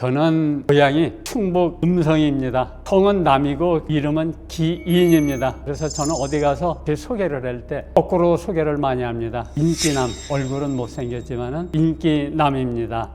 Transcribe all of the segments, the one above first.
저는 고향이 충북 음성입니다. 성은 남이고 이름은 기인입니다. 그래서 저는 어디 가서 제 소개를 할 때 거꾸로 소개를 많이 합니다. 인기남, 얼굴은 못생겼지만은 인기남입니다.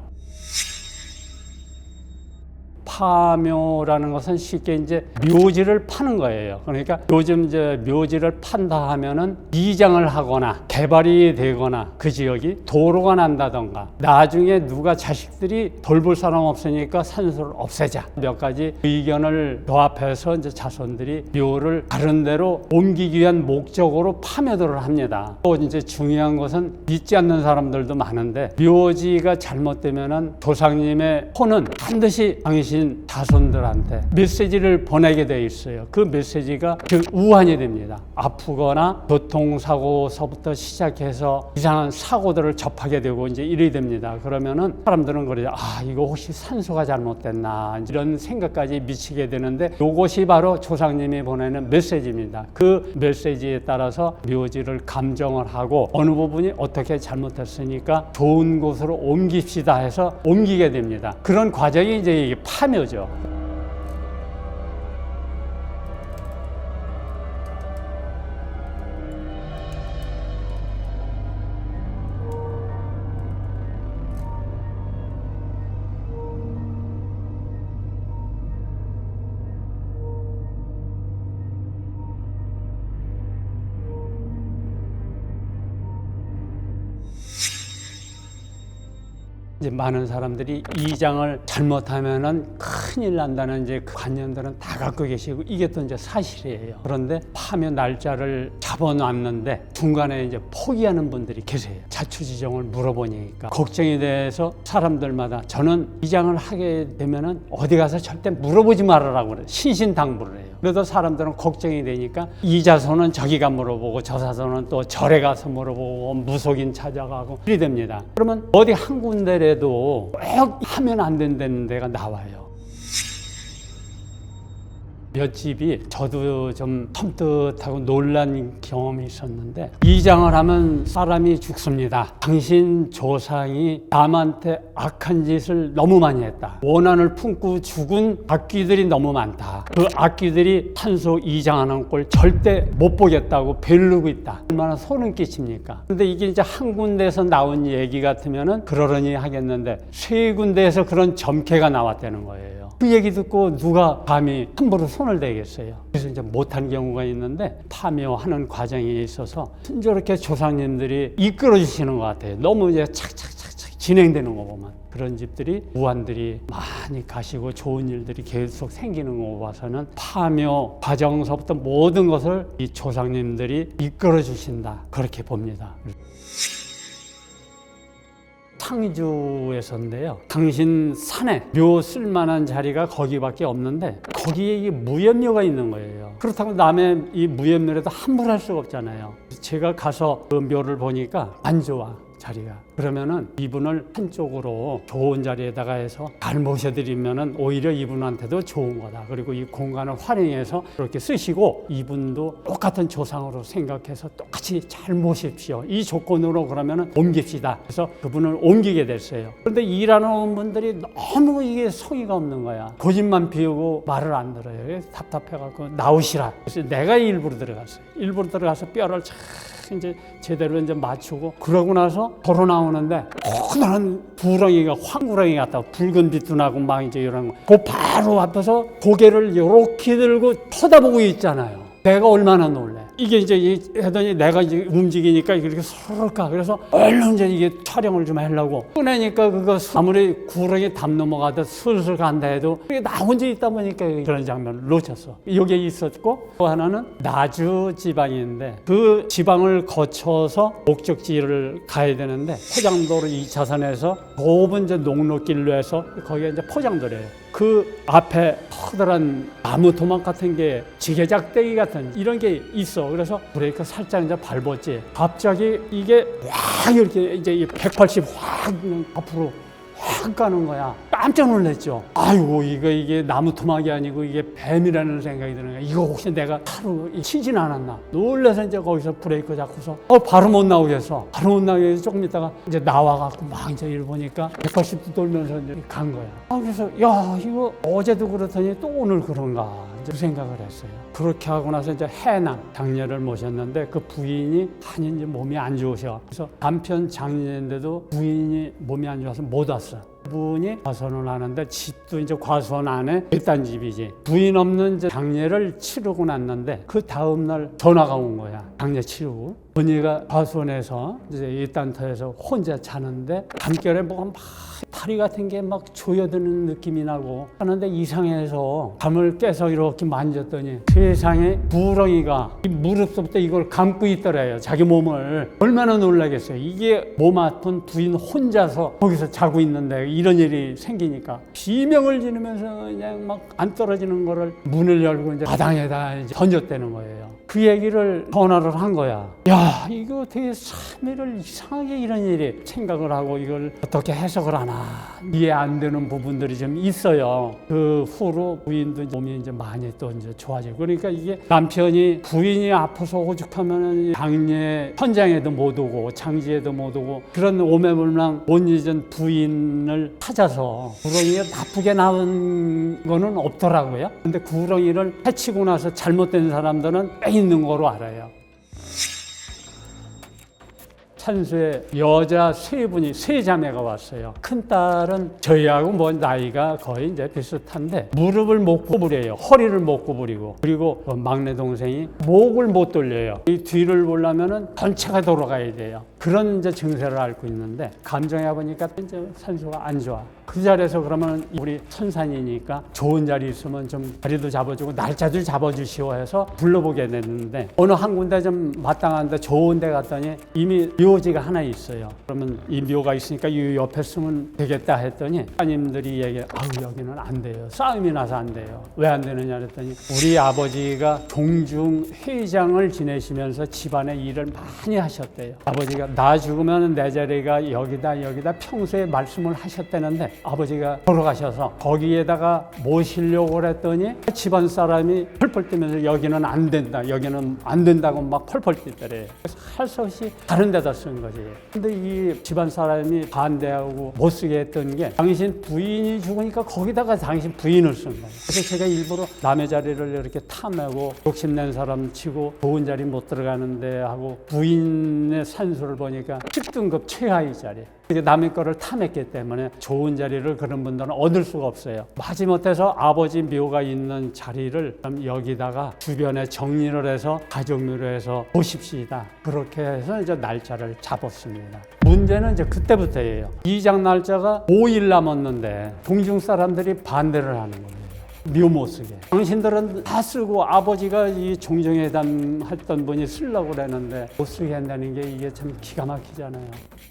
파묘라는 것은 쉽게 이제 묘지를 파는 거예요. 그러니까 요즘 이제 묘지를 판다 하면은 이장을 하거나 개발이 되거나 그 지역이 도로가 난다던가 나중에 누가 자식들이 돌볼 사람 없으니까 산소를 없애자 몇 가지 의견을 조합해서 이제 자손들이 묘를 다른 데로 옮기기 위한 목적으로 파묘들을 합니다. 또 이제 중요한 것은 믿지 않는 사람들도 많은데 묘지가 잘못되면은 조상님의 혼은 반드시 당신 자손들한테 메시지를 보내게 돼 있어요. 그 메시지가 우환이 됩니다. 아프거나 교통사고서부터 시작해서 이상한 사고들을 접하게 되고 이제 이래 됩니다. 그러면은 사람들은 그래요. 이거 혹시 산소가 잘못됐나 이런 생각까지 미치게 되는데 이것이 바로 조상님이 보내는 메시지입니다. 그 메시지에 따라서 묘지를 감정을 하고 어느 부분이 어떻게 잘못됐으니까 좋은 곳으로 옮깁시다 해서 옮기게 됩니다. 그런 과정이 이제 이게 파묘죠. 이제 많은 사람들이 이장을 잘못하면은 큰일 난다는 이제 그 관념들은 다 갖고 계시고 이게 또 이제 사실이에요. 그런데 파묘 날짜를 잡아놨는데 중간에 이제 포기하는 분들이 계세요. 자초지종을 물어보니까 걱정이 돼서 사람들마다 저는 이장을 하게 되면은 어디 가서 절대 물어보지 말아라고 그래요. 신신당부를 해요. 그래도 사람들은 걱정이 되니까 이 자손은 저기가 물어보고 저 자손은 또 절에 가서 물어보고 무속인 찾아가고 이래 됩니다. 그러면 어디 한 군데라도 꼭 하면 안 된다는 데가 나와요. 몇 집이 저도 좀 섬뜩하고 놀란 경험이 있었는데 이장을 하면 사람이 죽습니다. 당신 조상이 남한테 악한 짓을 너무 많이 했다. 원한을 품고 죽은 악귀들이 너무 많다. 그 악귀들이 탄소 이장하는 꼴 절대 못 보겠다고 벨르고 있다. 얼마나 소름 끼칩니까? 근데 이게 이제 한 군데에서 나온 얘기 같으면은 그러려니 하겠는데 세 군데에서 그런 점괘가 나왔다는 거예요. 그 얘기 듣고 누가 감히 함부로 손을 대겠어요. 그래서 이제 못한 경우가 있는데 파묘하는 과정에 있어서 순조롭게 조상님들이 이끌어 주시는 것 같아요. 너무 이제 착착착착 진행되는 거 보면 그런 집들이 우환들이 많이 가시고 좋은 일들이 계속 생기는 거 봐서는 파묘 과정서부터 모든 것을 이 조상님들이 이끌어 주신다 그렇게 봅니다. 상주에서인데요. 당신 산에 묘 쓸만한 자리가 거기밖에 없는데 거기에 이 무염묘가 있는 거예요. 그렇다고 남의 이 무염묘라도 함부로 할 수가 없잖아요. 제가 가서 그 묘를 보니까 안 좋아. 자리가. 그러면은 이분을 한쪽으로 좋은 자리에다가 해서 잘 모셔드리면은 오히려 이분한테도 좋은 거다. 그리고 이 공간을 활용해서 그렇게 쓰시고 이분도 똑같은 조상으로 생각해서 똑같이 잘 모십시오. 이 조건으로 그러면은 옮깁시다. 그래서 그분을 옮기게 됐어요. 그런데 일하는 분들이 너무 이게 성의가 없는 거야. 고집만 피우고 말을 안 들어요. 답답해갖고 나오시라. 그래서 내가 일부러 들어갔어요. 일부러 들어가서 뼈를 참 이제 제대로 이제 맞추고 그러고 나서 걸어 나오는데 커다란 구렁이가 황구렁이 같다 붉은 빛도 나고 막 이제 이런 거 그 바로 앞에서 고개를 이렇게 들고 쳐다보고 있잖아요. 내가 얼마나 놀래. 이게 이제 하더니 내가 이제 움직이니까 이렇게 서럽까. 그래서 얼른 이제 이게 촬영을 좀 하려고 꺼내니까 그거 아무리 구렁이 담 넘어가다 슬슬 간다 해도 나 혼자 있다 보니까 그런 장면을 놓쳤어. 여기에 있었고 또 하나는 나주 지방인데 그 지방을 거쳐서 목적지를 가야 되는데 포장도로 2차선에서 좁은 이제 녹록길로 해서 거기에 이제 포장도래요. 그 앞에 커다란 나무 도막 같은 게 지게작대기 같은 이런 게 있어. 그래서 브레이크 살짝 이제 밟았지. 갑자기 이게 확 이렇게 이제 180 확 앞으로 확 확 가는 거야. 깜짝 놀랐죠. 아이고 이게 나무 토막이 아니고 이게 뱀이라는 생각이 드는 거야. 이거 혹시 내가 하루 치진 않았나. 놀라서 이제 거기서 브레이크 잡고서 바로 못 나오겠어. 바로 못 나오겠어. 조금 있다가 이제 나와갖고 막 이제 일 보니까 180도 돌면서 이제 간 거야. 그래서 야 이거 어제도 그렇더니 또 오늘 그런가 이제 그 생각을 했어요. 그렇게 하고 나서 이제 해남 장녀를 모셨는데 그 부인이 많이 이제 몸이 안 좋으셔. 그래서 남편 장녀인데도 부인이 몸이 안 좋아서 못 왔어. 부인이 과선을 하는데 집도 이제 과수원 안에 일단 집이지. 부인 없는 이제 장례를 치르고 났는데 그 다음 날 전화가 온 거야. 장례 치르고 부인이가 과수원에서 이제 일단터에서 혼자 자는데 잠결에 뭐가 막 파리 같은 게 막 조여드는 느낌이 나고 하는데 이상해서 잠을 깨서 이렇게 만졌더니 세상에 구렁이가 이 무릎부터 이걸 감고 있더래요. 자기 몸을. 얼마나 놀라겠어요. 이게 몸 아픈 부인 혼자서 거기서 자고 있는데 이런 일이 생기니까 비명을 지르면서 그냥 막 안 떨어지는 거를 문을 열고 이제 마당에다 이제 던졌다는 거예요. 그 얘기를 전화를 한 거야. 야 이거 되게 3일을 이상하게 이런 일이 생각을 하고 이걸 어떻게 해석을 하나 이해 안 되는 부분들이 좀 있어요. 그 후로 부인도 몸이 이제 많이 또 이제 좋아지고 그러니까 이게 남편이 부인이 아파서 오죽하면은 장례 현장에도 못 오고 장지에도 못 오고 그런 오매불망 못 잊은 부인을 찾아서 구렁이가 나쁘게 나온 거는 없더라고요. 근데 구렁이를 해치고 나서 잘못된 사람들은 꽤 있는 거로 알아요. 산소에 여자 세 자매가 왔어요. 큰 딸은 저희하고 뭐 나이가 거의 이제 비슷한데 무릎을 못 구부려요. 허리를 못 구부리고 그리고 막내 동생이 목을 못 돌려요. 이 뒤를 보려면은 전체가 돌아가야 돼요. 그런 이제 증세를 앓고 있는데 감정해 보니까 이제 산소가 안 좋아. 그 자리에서 그러면 우리 천산이니까 좋은 자리 있으면 좀 자리도 잡아주고 날짜도 잡아주시오 해서 불러보게 됐는데 어느 한 군데 좀 마땅한데 좋은 데 갔더니 이미 묘지가 하나 있어요. 그러면 이 묘가 있으니까 이 옆에 쓰면 되겠다 했더니 따님들이 얘기해 아우 여기는 안 돼요. 싸움이 나서 안 돼요. 왜 안 되느냐 그랬더니 우리 아버지가 종중 회장을 지내시면서 집안의 일을 많이 하셨대요. 아버지가 나 죽으면 내 자리가 여기다 평소에 말씀을 하셨다는데 아버지가 돌아가셔서 거기에다가 모시려고 그랬더니 집안 사람이 펄펄 뛰면서 여기는 안 된다, 여기는 안 된다고 막 펄펄 뛰더래요. 그래서 할 수 없이 다른 데다 쓴 거지. 근데 이 집안 사람이 반대하고 못 쓰게 했던 게 당신 부인이 죽으니까 거기다가 당신 부인을 쓴 거예요. 그래서 제가 일부러 남의 자리를 이렇게 탐내고 욕심낸 사람 치고 좋은 자리 못 들어가는데 하고 부인의 산소를 보니까 10등급 최하위 자리. 남의 거를 탐했기 때문에 좋은 자리를 그런 분들은 얻을 수가 없어요. 마지못해서 아버지 묘가 있는 자리를 여기다가 주변에 정리를 해서 가족묘로 해서 보십시다. 그렇게 해서 이제 날짜를 잡았습니다. 문제는 이제 그때부터예요. 이장 날짜가 5일 남았는데 종중 사람들이 반대를 하는 거예요. 묘 못 쓰게. 당신들은 다 쓰고 아버지가 이 종정회담 했던 분이 쓰려고 그랬는데 못 쓰게 한다는 게 이게 참 기가 막히잖아요.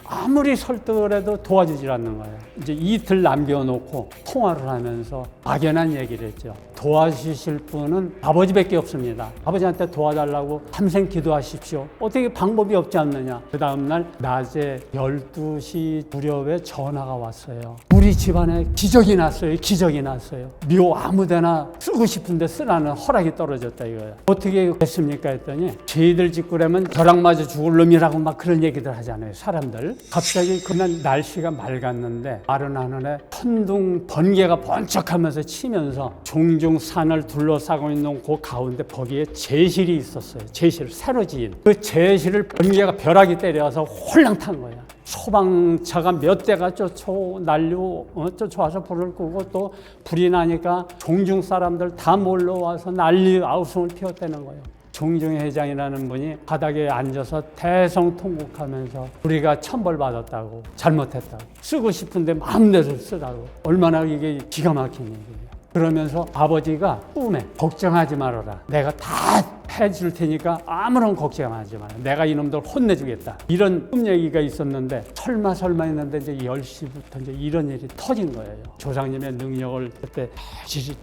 아무리 설득을 해도 도와주질 않는 거예요. 이제 이틀 남겨놓고 통화를 하면서 막연한 얘기를 했죠. 도와주실 분은 아버지밖에 없습니다. 아버지한테 도와달라고 평생 기도하십시오. 어떻게 방법이 없지 않느냐. 그 다음날 낮에 12시 무렵에 전화가 왔어요. 우리 집안에 기적이 났어요. 기적이 났어요. 묘 아무데나 쓰고 싶은데 쓰라는 허락이 떨어졌다 이거예요. 어떻게 했습니까 했더니 죄들 짓고 그러면 저랑 맞아 죽을 놈이라고 막 그런 얘기들 하잖아요. 사람들. 갑자기 그날 날씨가 맑았는데 마른 하늘에 천둥 번개가 번쩍하면서 치면서 종중 산을 둘러싸고 있는 그 가운데 거기에 제실이 있었어요. 제실, 새로 지은. 그 제실을 번개가 벼락이 때려서 홀랑 탄 거예요. 소방차가 몇 대가 쫓아와서 불을 끄고 또 불이 나니까 종중 사람들 다 몰려와서 난리 아우성을 피웠다는 거예요. 종중 회장이라는 분이 바닥에 앉아서 대성통곡하면서 우리가 천벌받았다고 잘못했다고 쓰고 싶은데 마음대로 쓰라고 얼마나 이게 기가 막힌 얘기예요. 그러면서 아버지가 꿈에 걱정하지 말아라. 내가 다 해줄 테니까 아무런 걱정하지 마요. 내가 이놈들 혼내주겠다. 이런 꿈 얘기가 있었는데 설마 했는데 이제 10시부터 이제 이런 일이 터진 거예요. 조상님의 능력을 그때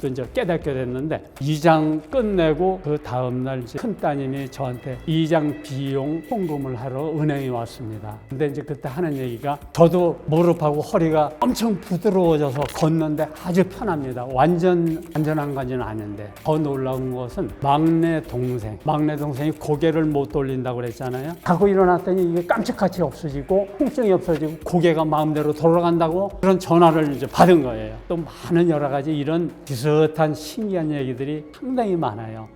또 이제 깨닫게 됐는데 2장 끝내고 그 다음날 이제 큰 따님이 저한테 2장 비용 송금을 하러 은행에 왔습니다. 근데 이제 그때 하는 얘기가 저도 무릎하고 허리가 엄청 부드러워져서 걷는데 아주 편합니다. 안전한 건지는 아닌데 더 놀라운 것은 막내 동생이 고개를 못 돌린다고 그랬잖아요. 자고 일어났더니 이게 깜짝같이 없어지고 통증이 없어지고 고개가 마음대로 돌아간다고 그런 전화를 이제 받은 거예요. 또 많은 여러 가지 이런 비슷한 신기한 얘기들이 상당히 많아요.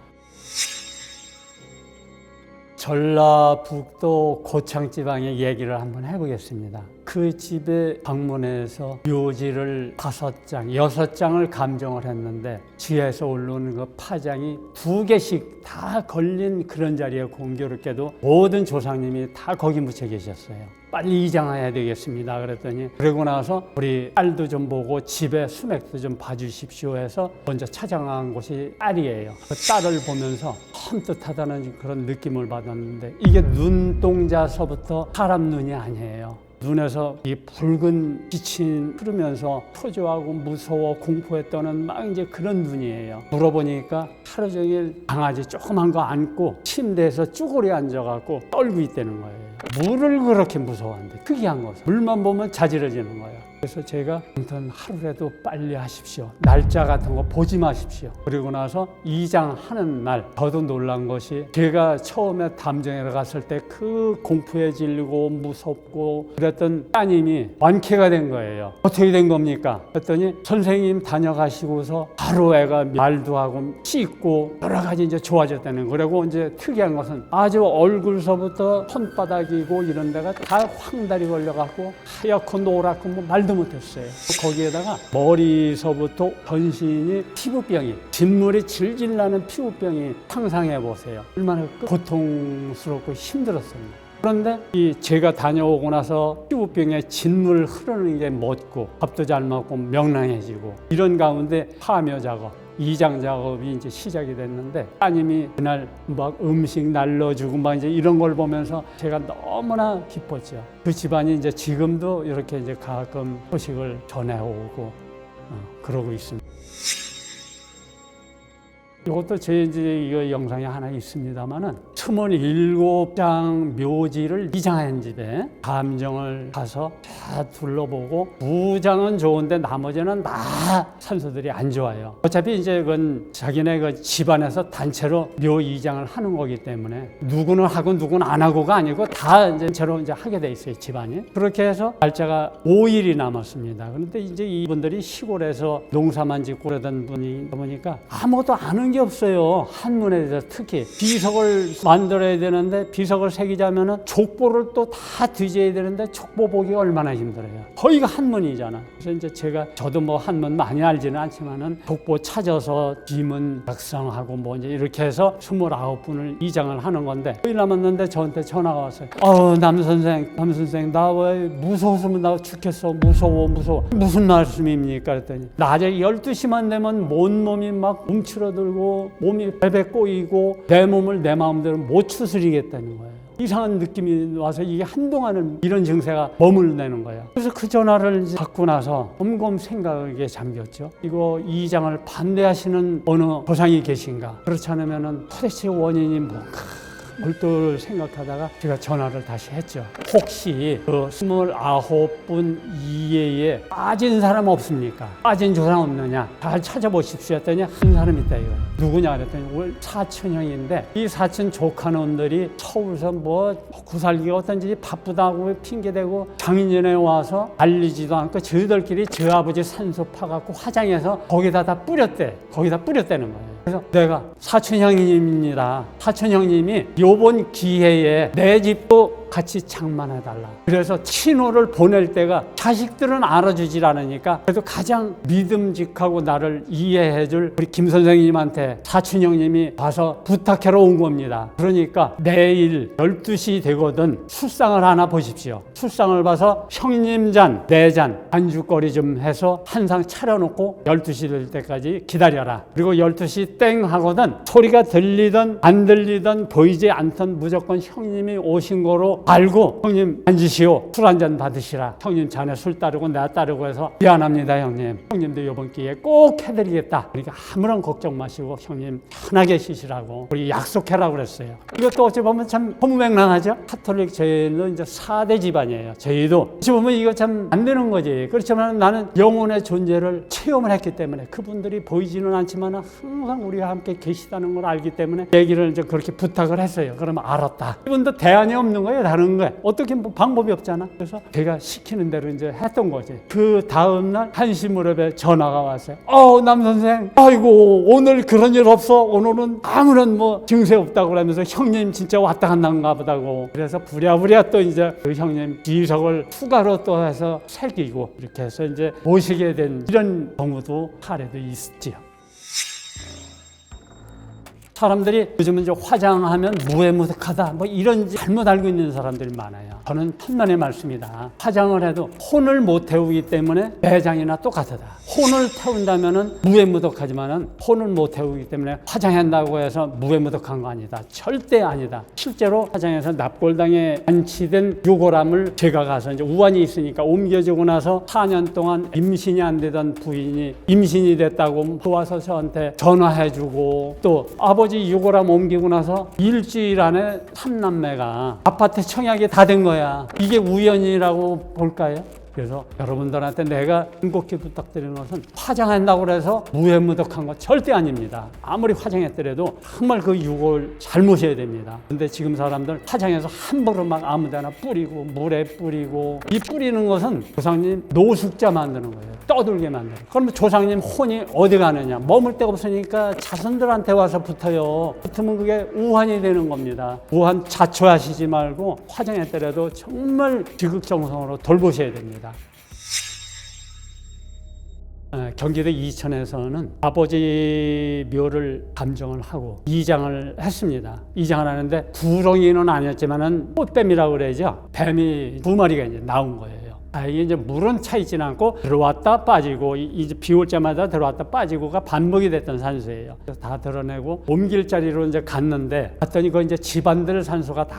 전라북도 고창지방의 얘기를 한번 해보겠습니다. 그 집에 방문해서 묘지를 5장, 6장을 감정을 했는데 지하에서 올라오는 그 파장이 2개씩 다 걸린 그런 자리에 공교롭게도 모든 조상님이 다 거기 묻혀 계셨어요. 빨리 이장해야 되겠습니다. 그랬더니 그러고 나서 우리 딸도 좀 보고 집에 수맥도 좀 봐주십시오 해서 먼저 찾아간 곳이 딸이에요. 그 딸을 보면서 험뜻하다는 그런 느낌을 받았는데 이게 눈동자서부터 사람 눈이 아니에요. 눈에서 이 붉은 빛이 흐르면서 초조하고 무서워 공포에 떠는 막 이제 그런 눈이에요. 물어보니까 하루 종일 강아지 조그만 거 안고 침대에서 쭈그리 앉아갖고 떨고 있다는 거예요. 물을 그렇게 무서워한대. 특이한 것은 물만 보면 자지러지는 거예요. 그래서 제가 아무튼 하루라도 빨리 하십시오. 날짜 같은 거 보지 마십시오. 그리고 나서 이장하는 날 저도 놀란 것이 제가 처음에 담정회를 갔을 때 그 공포에 질리고 무섭고 그랬던 따님이 완쾌가 된 거예요. 어떻게 된 겁니까? 그랬더니 선생님 다녀가시고서 바로 애가 말도 하고 씻고 여러 가지 이제 좋아졌다는 거예요. 그리고 이제 특이한 것은 아주 얼굴서부터 손바닥이고 이런 데가 다 황달이 걸려갖고 하얗고 노랗고 뭐 말도 못했어요. 거기에다가 머리서부터 전신이 피부병이 진물이 질질 나는 피부병이 상상해 보세요. 얼마나 고통스럽고 힘들었습니다. 그런데 이 제가 다녀오고 나서 피부병에 진물 흐르는 게 멎고 밥도 잘 먹고 명랑해지고 이런 가운데 파묘 작업, 이장 작업이 이제 시작이 됐는데 따님이 그날 막 음식 날려주고 막 이제 이런 걸 보면서 제가 너무나 기뻤죠. 그 집안이 이제 지금도 이렇게 이제 가끔 소식을 전해오고 그러고 있습니다. 이것도 제 이제 이거 영상이 하나 있습니다만은 27장 묘지를 이장한 집에 감정을 가서 다 둘러보고 2장은 좋은데 나머지는 다 산소들이 안 좋아요. 어차피 이제 그건 자기네 그 집안에서 단체로 묘 이장을 하는 거기 때문에 누구는 하고 누구는 안 하고가 아니고 다 이제 단체로 이제 하게 돼 있어요, 집안이. 그렇게 해서 날짜가 5일이 남았습니다. 그런데 이제 이분들이 시골에서 농사만 짓고 그러던 분이 보니까 아무것도 아는 게 없어요. 한문에 대해서 특히 비석을 만들어야 되는데 비석을 새기자면은 족보를 또 다 뒤져야 되는데 족보 보기가 얼마나 힘들어요. 거의가 한문이잖아. 그래서 이제 저도 뭐 한문 많이 알지는 않지만은 족보 찾아서 지문 작성하고 뭐 이제 이렇게 해서 29분을 이장을 하는 건데 거의 남았는데 저한테 전화가 왔어요. 남 선생 나 왜 무서워서 나 죽겠어. 무서워. 무슨 말씀입니까? 그랬더니 낮에 12시만 되면 온몸이 막 움츠러들고 몸이 베베 꼬이고 내 몸을 내 마음대로 못 추스리겠다는 거예요. 이상한 느낌이 와서 이게 한동안은 이런 증세가 머물러내는 거예요. 그래서 그 전화를 받고 나서 곰곰 생각에 잠겼죠. 이거 이장을 반대하시는 어느 조상이 계신가? 그렇지 않으면 도대체 원인이 뭔가? 얼떨 생각하다가 제가 전화를 다시 했죠. 혹시 그 29분 이외에 빠진 사람 없습니까? 빠진 조상 없느냐? 잘 찾아보십시오 했더니 한 사람 있다 이거. 누구냐 그랬더니 올 사촌형인데 이 사촌 조카놈들이 서울서 뭐 구살기가 어떤지 바쁘다고 핑계대고 장인전에 와서 알리지도 않고 저희들끼리 저 아버지 산소 파갖고 화장해서 거기다 다 뿌렸다는 거예요. 그래서 내가 사촌형님입니다. 사촌형님이 요번 기회에 내 집도 같이 장만해달라. 그래서 신호를 보낼 때가 자식들은 알아주질 않으니까 그래도 가장 믿음직하고 나를 이해해줄 우리 김 선생님한테 사촌 형님이 와서 부탁하러 온 겁니다. 그러니까 내일 12시 되거든 술상을 하나 보십시오. 술상을 봐서 형님 잔, 내 잔, 안주거리 좀 해서 한 상 차려놓고 12시 될 때까지 기다려라. 그리고 12시 땡 하거든 소리가 들리든 안 들리든 보이지 않든 무조건 형님이 오신 거로 알고 형님 앉으시오. 술 한 잔 받으시라. 형님 잔에 술 따르고 내가 따르고 해서 미안합니다 형님. 형님도 이번 기회에 꼭 해드리겠다. 그러니까 아무런 걱정 마시고 형님 편하게 쉬시라고 우리 약속해라고 그랬어요. 이것도 어찌 보면 참 허무맹랑하죠. 카톨릭 저희는 이제 4대 집안이에요. 저희도 어찌 보면 이거 참 안 되는 거지. 그렇지만 나는 영혼의 존재를 체험을 했기 때문에 그분들이 보이지는 않지만 항상 우리와 함께 계시다는 걸 알기 때문에 얘기를 이제 그렇게 부탁을 했어요. 그러면 알았다. 이분도 대안이 없는 거예요. 다른 거예요. 어떻게 뭐 방법이 없잖아. 그래서 제가 시키는 대로 이제 했던 거지. 그 다음날 한시 무렵에 전화가 왔어요. 남 선생, 아이고 오늘 그런 일 없어. 오늘은 아무런 뭐 증세 없다고 그러면서 형님 진짜 왔다 갔나가 보다고. 그래서 부랴부랴 또 이제 그 형님 비석을 추가로 또 해서 새기고 이렇게 해서 이제 모시게 된 이런 경우도 사례도 있지요. 사람들이 요즘은 이제 화장하면 무해무득하다 뭐 이런 잘못 알고 있는 사람들이 많아요. 저는 천만의 말씀이다. 화장을 해도 혼을 못 태우기 때문에 매장이나 똑같다. 혼을 태운다면은 무해무득하지만은 혼을 못 태우기 때문에 화장한다고 해서 무해무득한 거 아니다. 절대 아니다. 실제로 화장해서 납골당에 안치된 유골함을 제가 가서 이제 우환이 있으니까 옮겨주고 나서 4년 동안 임신이 안 되던 부인이 임신이 됐다고 와서 저한테 전화해주고 또 아버지 유골함 옮기고 나서 일주일 안에 3남매가 아파트 청약이 다 된 거야. 이게 우연이라고 볼까요? 그래서 여러분들한테 내가 간곡히 부탁드리는 것은 화장한다고 해서 무해무득한 거 절대 아닙니다. 아무리 화장했더라도 정말 그 유골 잘 모셔야 됩니다. 근데 지금 사람들 화장해서 함부로 막 아무데나 뿌리고 물에 뿌리고 이 뿌리는 것은 조상님 노숙자 만드는 거예요. 떠들게 만드는 거예요. 그러면 조상님 혼이 어디 가느냐. 머물 데가 없으니까 자손들한테 와서 붙어요. 붙으면 그게 우환이 되는 겁니다. 우환 자초하시지 말고 화장했더라도 정말 지극정성으로 돌보셔야 됩니다. 경기도 이천에서는 아버지 묘를 감정을 하고 이장을 했습니다. 이장을 하는데 구렁이는 아니었지만은 꽃뱀이라고 그러죠. 뱀이 2마리가 이제 나온 거예요. 이게 이제 물은 차 있지는 않고 들어왔다 빠지고 이제 비 올 때마다 들어왔다 빠지고가 반복이 됐던 산소예요. 그래서 다 드러내고 옮길 자리로 이제 갔는데 갔더니 그 이제 집안들 산소가 다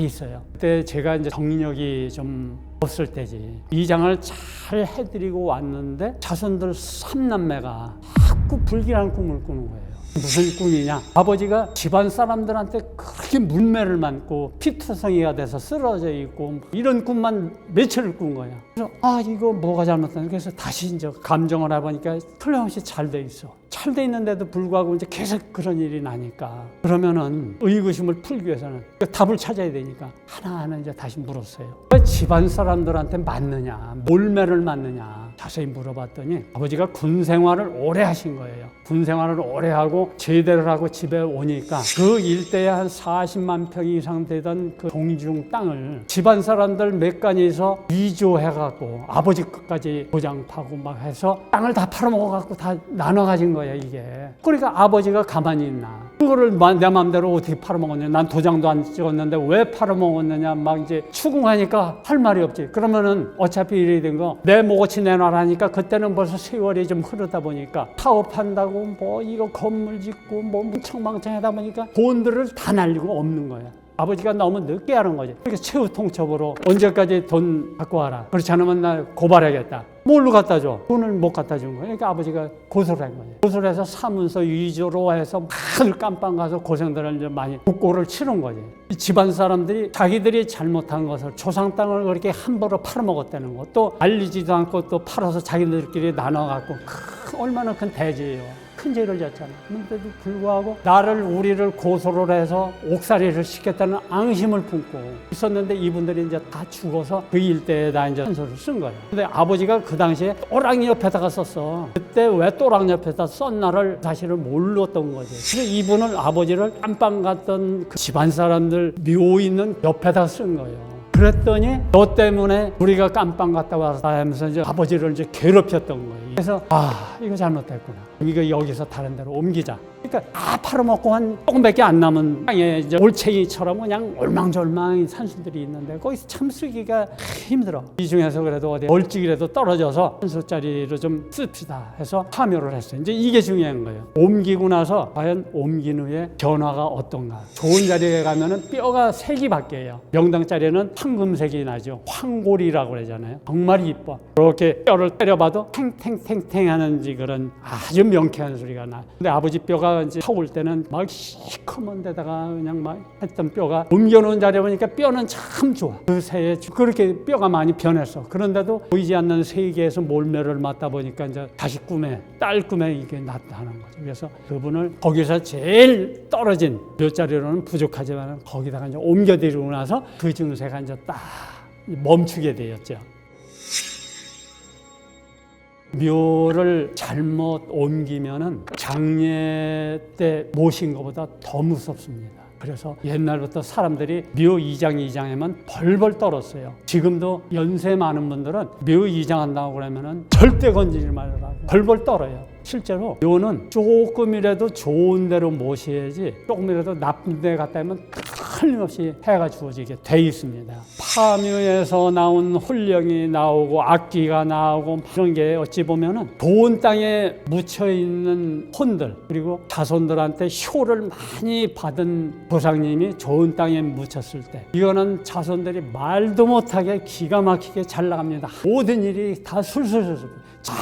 있어요. 그때 제가 이제 정력이 좀 없을 때지. 이장을 잘 해드리고 왔는데 자손들 3남매가 자꾸 불길한 꿈을 꾸는 거예요. 무슨 꿈이냐? 아버지가 집안 사람들한테 그렇게 물매를 맞고 피투성이가 돼서 쓰러져 있고 이런 꿈만 며칠을 꾼 거야. 그래서 이거 뭐가 잘못됐나? 그래서 다시 이제 감정을 해보니까 틀림없이 잘 돼 있어. 잘 돼 있는데도 불구하고 이제 계속 그런 일이 나니까 그러면은 의구심을 풀기 위해서는 답을 찾아야 되니까 하나하나 이제 다시 물었어요. 왜 집안 사람들한테 맞느냐? 몰매를 맞느냐? 자세히 물어봤더니 아버지가 군 생활을 오래 하신 거예요. 군 생활을 오래 하고 제대를 하고 집에 오니까 그 일대에 한 40만 평 이상 되던 그 동중 땅을 집안 사람들 몇 간이서 위조해갖고 아버지 끝까지 도장 파고 막 해서 땅을 다 팔아먹어갖고 다 나눠 가진 거야 이게. 그러니까 아버지가 가만히 있나? 그거를 내 마음대로 어떻게 팔아먹었냐? 난 도장도 안 찍었는데 왜 팔아먹었느냐? 막 이제 추궁하니까 할 말이 없지. 그러면은 어차피 이래 된 거 내 모고치 내놔라니까 그때는 벌써 세월이 좀 흐르다 보니까 사업한다고 뭐 이거 건물 짓고 뭐 뭉청망청하다 보니까 돈들을 다 날리고 없는 거야. 아버지가 너무 늦게 하는 거지. 그러니까 최후 통첩으로 언제까지 돈 갖고 와라. 그렇지 않으면 나 고발하겠다. 뭘로 갖다 줘? 돈을 못 갖다 준 거야. 그러니까 아버지가 고소를 한 거예요. 고소를 해서 사문서 위조로 해서 막 깜빵 가서 고생들을 이제 많이 국고를 치른 거지. 이 집안 사람들이 자기들이 잘못한 것을 조상 땅을 그렇게 함부로 팔아먹었다는 거. 또 알리지도 않고 또 팔아서 자기들끼리 나눠갖고 얼마나 큰 대죄예요. 큰 죄를 졌잖아. 그런데도 불구하고 우리를 고소를 해서 옥살이를 시켰다는 앙심을 품고 있었는데 이분들이 이제 다 죽어서 그 일대에다 이제 한소를 쓴 거예요. 근데 아버지가 그 당시에 또랑 옆에다가 썼어. 그때 왜 또랑 옆에다 썼나를 사실은 몰랐던 거지. 그래서 이분을 아버지를 깜빵 갔던 그 집안 사람들 묘 있는 옆에다 쓴 거예요. 그랬더니 너 때문에 우리가 깜빵 갔다 와서 하면서 이제 아버지를 이제 괴롭혔던 거예요. 그래서 이거 잘못됐구나. 이거 여기서 다른 데로 옮기자. 그러니까 다 팔아먹고 한 조금밖에 안 남은 땅에 이제 올챙이처럼 그냥 올망졸망인 산수들이 있는데 거기서 참 쓰기가 힘들어. 이 중에서 그래도 어디 멀찍이라도 떨어져서 한 수짜리로 좀 씁시다 해서 파묘를 했어요. 이제 이게 중요한 거예요. 옮기고 나서 과연 옮긴 후에 변화가 어떤가. 좋은 자리에 가면은 뼈가 색이 바뀌어요. 명당자리는 황금색이 나죠. 황골이라고 그러잖아요. 정말 이뻐. 이렇게 뼈를 때려봐도 탱탱탱탱 하는지 그런 아주 명쾌한 소리가 나. 근데 아버지 뼈가 이제 타올 때는 막 시커먼 데다가 그냥 막 했던 뼈가 옮겨놓은 자리에 보니까 뼈는 참 좋아. 그 새에 그렇게 뼈가 많이 변했어. 그런데도 보이지 않는 세계에서 몰매를 맞다 보니까 이제 다시 딸 꿈에 이게 나타나는 거죠. 그래서 그분을 거기서 제일 떨어진 몇 자리로는 부족하지만 거기다가 이제 옮겨드리고 나서 그 증세가 이제 딱 멈추게 되었죠. 묘를 잘못 옮기면은 장례 때 모신 것보다 더 무섭습니다. 그래서 옛날부터 사람들이 묘 이장에만 벌벌 떨었어요. 지금도 연세 많은 분들은 묘 이장한다고 그러면은 절대 건지지 말라고 벌벌 떨어요. 실제로 묘는 조금이라도 좋은 데로 모셔야지 조금이라도 나쁜 데 갔다 하면 틀림없이 해가 주어지게 돼 있습니다. 파묘에서 나온 홀령이 나오고 악기가 나오고 이런 게 어찌 보면은 좋은 땅에 묻혀 있는 혼들 그리고 자손들한테 효를 많이 받은 조상님이 좋은 땅에 묻혔을 때 이거는 자손들이 말도 못하게 기가 막히게 잘 나갑니다. 모든 일이 다 술술술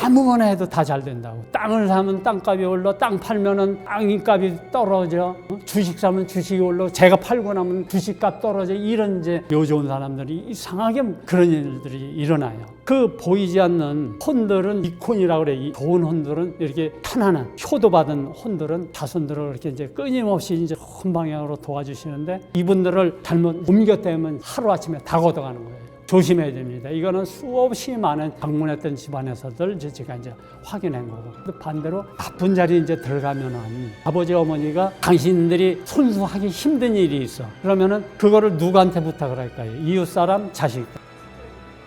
아무거나 해도 다 잘 된다고. 땅을 사면 땅값이 올라, 땅 팔면은 땅값이 떨어져. 주식 사면 주식이 올라, 제가 팔고 나면 주식값 떨어져. 이런 이제 묘 좋은 사람들이 이상하게 그런 일들이 일어나요. 그 보이지 않는 혼들은 이콘이라고 그래. 이 좋은 혼들은 이렇게 편안한 효도 받은 혼들은 자손들을 이렇게 이제 끊임없이 이제 큰 방향으로 도와주시는데 이분들을 잘못 옮겼다면 하루아침에 다 걷어가는 거예요. 조심해야 됩니다. 이거는 수없이 많은 방문했던 집안에서들 제가 이제 확인한 거고. 반대로 나쁜 자리에 이제 들어가면은 아버지 어머니가 당신들이 손수하기 힘든 일이 있어. 그러면은 그거를 누구한테 부탁을 할까요? 이웃 사람, 자식.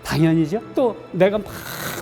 당연히죠. 또 내가 막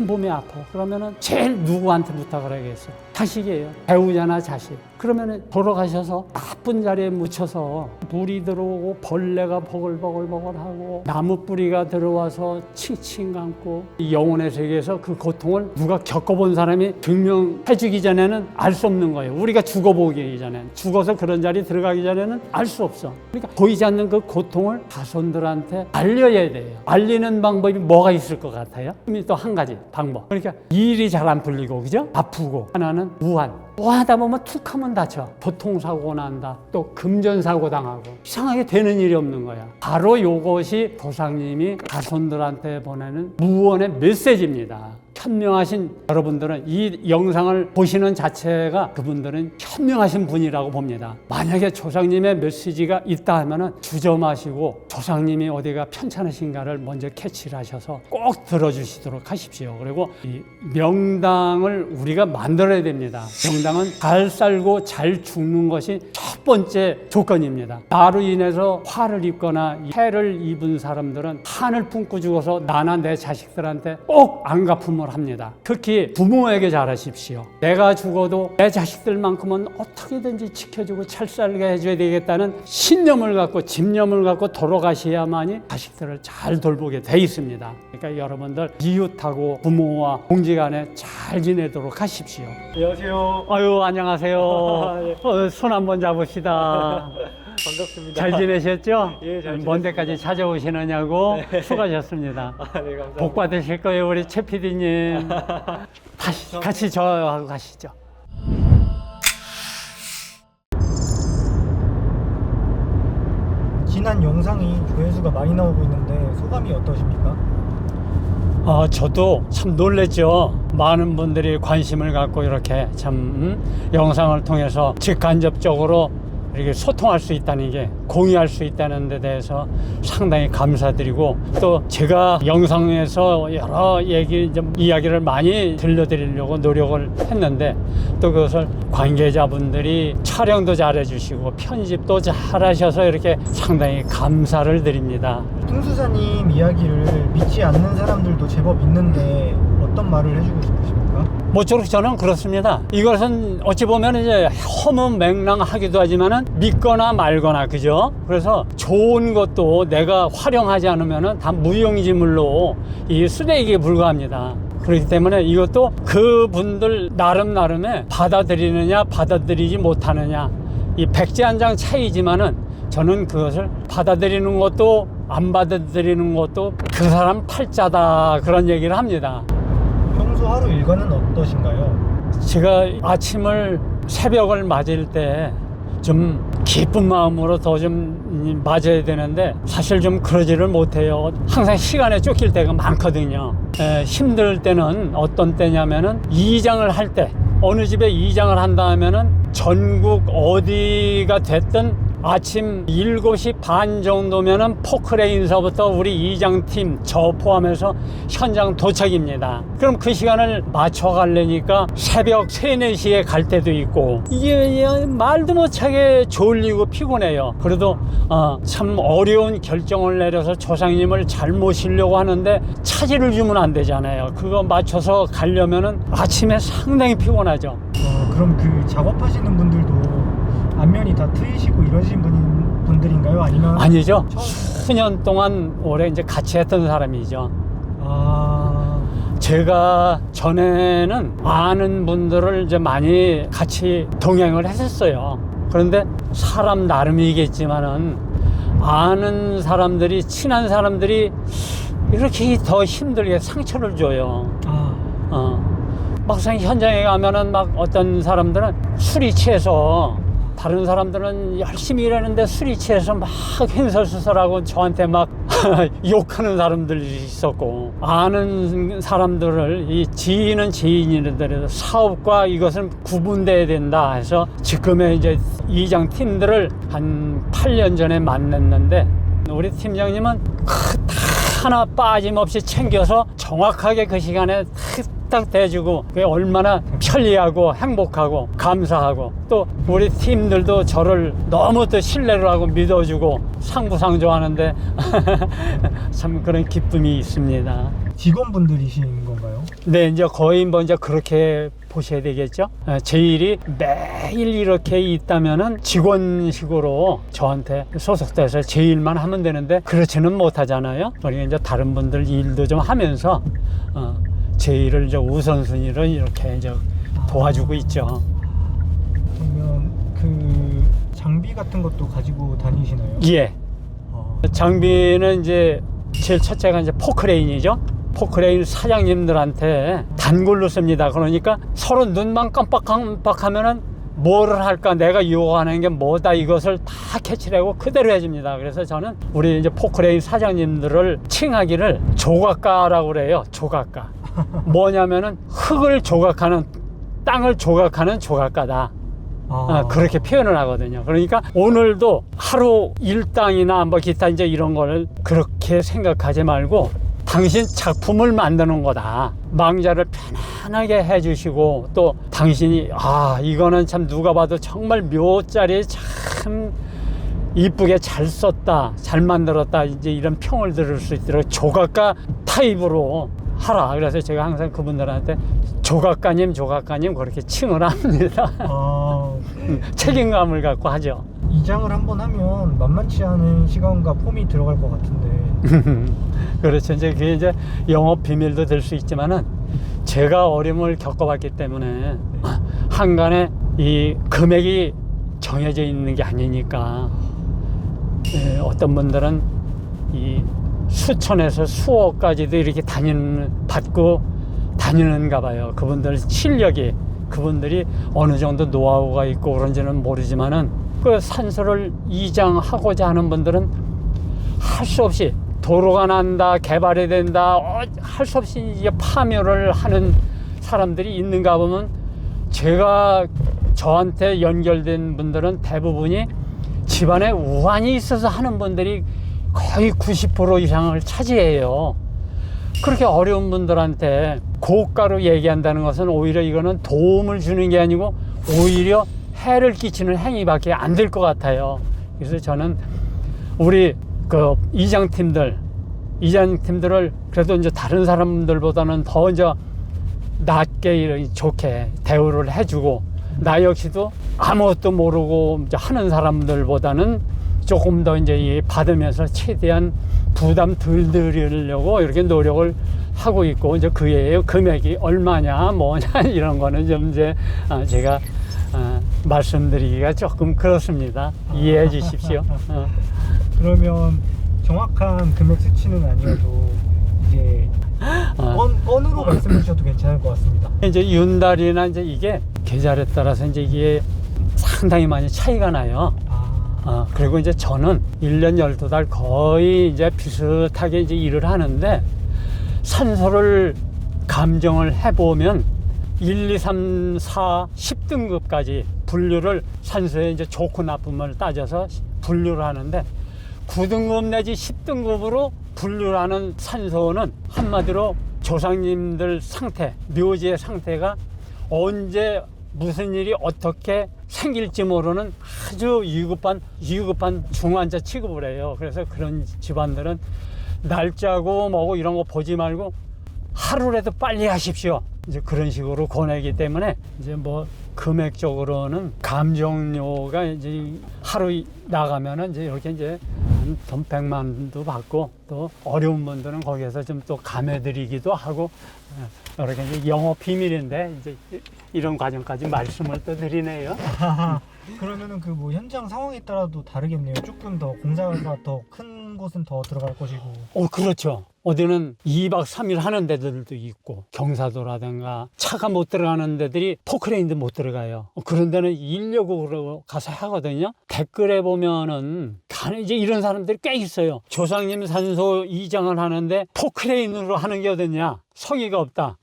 몸이 아파. 그러면은 제일 누구한테 부탁을 하겠어? 자식이에요. 배우자나 자식. 그러면은 돌아가셔서 나쁜 자리에 묻혀서 물이 들어오고 벌레가 버글버글버글하고 나무 뿌리가 들어와서 칭칭 감고 이 영혼의 세계에서 그 고통을 누가 겪어본 사람이 증명해주기 전에는 알 수 없는 거예요. 우리가 죽어보기 전에 죽어서 그런 자리에 들어가기 전에는 알 수 없어. 그러니까 보이지 않는 그 고통을 자손들한테 알려야 돼요. 알리는 방법이 뭐가 있을 것 같아요? 또 한 가지 방법. 그러니까 일이 잘 안 풀리고 그죠? 아프고 하나는 우한. 뭐 하다 보면 툭 하면 다쳐. 교통사고 난다. 또 금전사고 당하고. 이상하게 되는 일이 없는 거야. 바로 이것이 조상님이 자손들한테 보내는 무언의 메시지입니다. 현명하신 여러분들은 이 영상을 보시는 자체가 그분들은 현명하신 분이라고 봅니다. 만약에 조상님의 메시지가 있다 하면은 주저마시고 조상님이 어디가 편찮으신가를 먼저 캐치를 하셔서 꼭 들어주시도록 하십시오. 그리고 이 명당을 우리가 만들어야 됩니다. 명당은 잘 살고 잘 죽는 것이 첫 번째 조건입니다. 나로 인해서 화를 입거나 해를 입은 사람들은 한을 품고 죽어서 나나 내 자식들한테 꼭 안갚음을 합니다. 특히 부모에게 잘하십시오. 내가 죽어도 내 자식들만큼은 어떻게든지 지켜주고 잘 살게 해줘야 되겠다는 신념을 갖고 집념을 갖고 돌아가셔야만이 자식들을 잘 돌보게 돼 있습니다. 그러니까 여러분들 이웃하고 부모와 공지간에 잘 지내도록 하십시오. 안녕하세요. 아유 안녕하세요. 예. 손 한번 잡읍시다. 반갑습니다. 잘 지내셨죠? 예, 잘 먼 데까지 찾아오시느냐고 네. 수고하셨습니다. 네, 감사합니다. 복 받으실 거예요, 우리 최 PD님. 같이 저하고 가시죠. 지난 영상이 조회수가 많이 나오고 있는데 소감이 어떠십니까? 저도 참 놀랬죠. 많은 분들이 관심을 갖고 이렇게 참 영상을 통해서 직간접적으로 이렇게 소통할 수 있다는 게, 공유할 수 있다는 데 대해서 상당히 감사드리고, 또 제가 영상에서 여러 이야기를 많이 들려드리려고 노력을 했는데, 또 그것을 관계자분들이 촬영도 잘해주시고 편집도 잘하셔서 이렇게 상당히 감사를 드립니다. 뚱수사님 이야기를 믿지 않는 사람들도 제법 있는데 어떤 말을 해주고 싶으십니까? 모쪼록 저는 그렇습니다. 이것은 어찌 보면 이제 허무맹랑하기도 하지만은 믿거나 말거나, 그죠? 그래서 좋은 것도 내가 활용하지 않으면은 다 무용지물로 이 쓰레기에 불과합니다. 그렇기 때문에 이것도 그분들 나름의 받아들이느냐 받아들이지 못하느냐, 이 백지한장 차이지만은 저는 그것을 받아들이는 것도 안 받아들이는 것도 그 사람 팔자다, 그런 얘기를 합니다. 평소 하루 일과는 어떠신가요? 제가 아침을, 새벽을 맞을 때 좀 기쁜 마음으로 더 좀 맞아야 되는데 사실 좀 그러지를 못해요. 항상 시간에 쫓길 때가 많거든요. 힘들 때는 어떤 때냐면은 이장을 할 때, 어느 집에 이장을 한다 하면은 전국 어디가 됐든 아침 7시 반 정도면은 포크레인서부터 우리 이장팀 저 포함해서 현장 도착입니다. 그럼 그 시간을 맞춰 가려니까 새벽 3, 4시에 갈 때도 있고, 이게 말도 못하게 졸리고 피곤해요. 그래도 참 어려운 결정을 내려서 조상님을 잘 모시려고 하는데 차질을 주면 안 되잖아요. 그거 맞춰서 가려면은 아침에 상당히 피곤하죠. 그럼 그 작업하시는 분들도 안면이 다 트이시고 이러신 분들인가요? 아니면 아니죠. 수년 동안 오래 이제 같이 했던 사람이죠. 제가 전에는 아는 분들을 이제 많이 같이 동행을 했었어요. 그런데 사람 나름이겠지만은 아는 사람들이, 친한 사람들이 이렇게 더 힘들게 상처를 줘요. 막상 현장에 가면은 막 어떤 사람들은 술이 취해서, 다른 사람들은 열심히 일하는데 술이 취해서 막 횡설수설하고 저한테 막 욕하는 사람들이 있었고, 아는 사람들을, 이 지인은 지인이더라도 사업과 이것은 구분돼야 된다 해서 지금의 이제 이장 팀들을 한 8년 전에 만났는데, 우리 팀장님은 하나 빠짐없이 챙겨서 정확하게 그 시간에 딱 대주고, 그게 얼마나 편리하고 행복하고 감사하고, 또 우리 팀들도 저를 너무 또 신뢰를 하고 믿어주고 상부상조하는데 참 그런 기쁨이 있습니다. 직원분들이신 건가요? 네, 이제 거의 뭐 이제 그렇게 보셔야 되겠죠. 제 일이 매일 이렇게 있다면은 직원식으로 저한테 소속돼서 제 일만 하면 되는데 그렇지는 못하잖아요. 그러니까 이제 다른 분들 일도 좀 하면서 제 일을 이제 우선순위로 이렇게 이제 도와주고 있죠. 그러면 그 장비 같은 것도 가지고 다니시나요? 예. 장비는 이제 제일 첫째가 이제 포크레인이죠. 포크레인 사장님들한테 단골로 씁니다. 그러니까 서로 눈만 깜빡깜빡하면은 뭐를 할까, 내가 요구하는 게 뭐다, 이것을 다 캐치하고 그대로 해줍니다. 그래서 저는 우리 이제 포크레인 사장님들을 칭하기를 조각가라고 그래요. 조각가. 뭐냐면은 흙을 조각하는, 땅을 조각하는 조각가다. 그렇게 표현을 하거든요. 그러니까 오늘도 하루 일당이나 뭐 기타 이제 이런 거를 그렇게 생각하지 말고 당신 작품을 만드는 거다. 망자를 편안하게 해주시고, 또 당신이 이거는 참 누가 봐도 정말 묘자리 참 이쁘게 잘 썼다, 잘 만들었다, 이제 이런 평을 들을 수 있도록 조각가 타입으로 하라. 그래서 제가 항상 그분들한테 조각가님 그렇게 칭을 합니다. 책임감을 갖고 하죠. 이장을 한번 하면 만만치 않은 시간과 폼이 들어갈 것 같은데. 그렇죠. 이제 그게 이제 영업 비밀도 될 수 있지만은 제가 어려움을 겪어봤기 때문에 한간에 이 금액이 정해져 있는 게 아니니까, 어떤 분들은 이 수천에서 수억까지도 이렇게 받고 다니는가 봐요. 그분들 실력이, 그분들이 어느 정도 노하우가 있고 그런지는 모르지만은 그 산소를 이장하고자 하는 분들은 할 수 없이, 도로가 난다, 개발이 된다, 할 수 없이 이제 파멸을 하는 사람들이 있는가 보면, 제가 저한테 연결된 분들은 대부분이 집안에 우환이 있어서 하는 분들이 거의 90% 이상을 차지해요. 그렇게 어려운 분들한테 고가로 얘기한다는 것은 오히려 이거는 도움을 주는 게 아니고 오히려 해를 끼치는 행위밖에 안 될 것 같아요. 그래서 저는 우리 그 이장팀들을 그래도 이제 다른 사람들보다는 더 이제 낮게 좋게 대우를 해주고, 나 역시도 아무것도 모르고 이제 하는 사람들보다는 조금 더 이제 받으면서 최대한 부담 덜 들으려고 이렇게 노력을 하고 있고, 이제 그의 금액이 얼마냐 뭐냐 이런 거는 좀 이제 제가 말씀드리기가 조금 그렇습니다. 이해해 주십시오. 그러면 정확한 금액 수치는 아니어도 이제 건으로 말씀해 주셔도 괜찮을 것 같습니다. 이제 윤달이나 이제 이게 계절에 따라서 이제 이게 상당히 많이 차이가 나요. 그리고 이제 저는 1년 12달 거의 이제 비슷하게 이제 일을 하는데, 산소를 감정을 해보면 1, 2, 3, 4, 10등급까지 분류를, 산소의 이제 좋고 나쁨을 따져서 분류를 하는데, 9등급 내지 10등급으로 분류를 하는 산소는 한마디로 조상님들 상태, 묘지의 상태가 언제 무슨 일이 어떻게 생길지 모르는 아주 위급한 중환자 취급을 해요. 그래서 그런 집안들은 날짜고 뭐고 이런 거 보지 말고 하루라도 빨리 하십시오, 이제 그런 식으로 권하기 때문에, 이제 뭐 금액적으로는 감정료가 이제 하루 나가면은 이제 이렇게 이제 돈 100만도 받고, 또 어려운 분들은 거기에서 좀 또 감해드리기도 하고, 이렇게 이제 영업 비밀인데 이제 이런 과정까지 말씀을 또 드리네요. 그러면은 그 뭐 현장 상황에 따라도 다르겠네요. 조금 더 공사가 더 큰 곳은 더 들어갈 것이고. 그렇죠. 어디는 2박 3일 하는 데들도 있고, 경사도라든가 차가 못 들어가는 데들이 포크레인도 못 들어가요. 그런 데는 인력으로 가서 하거든요. 댓글에 보면은 이제 이런 사람들이 꽤 있어요. 조상님 산소 이장을 하는데 포크레인으로 하는 게 어딨냐, 성의가 없다.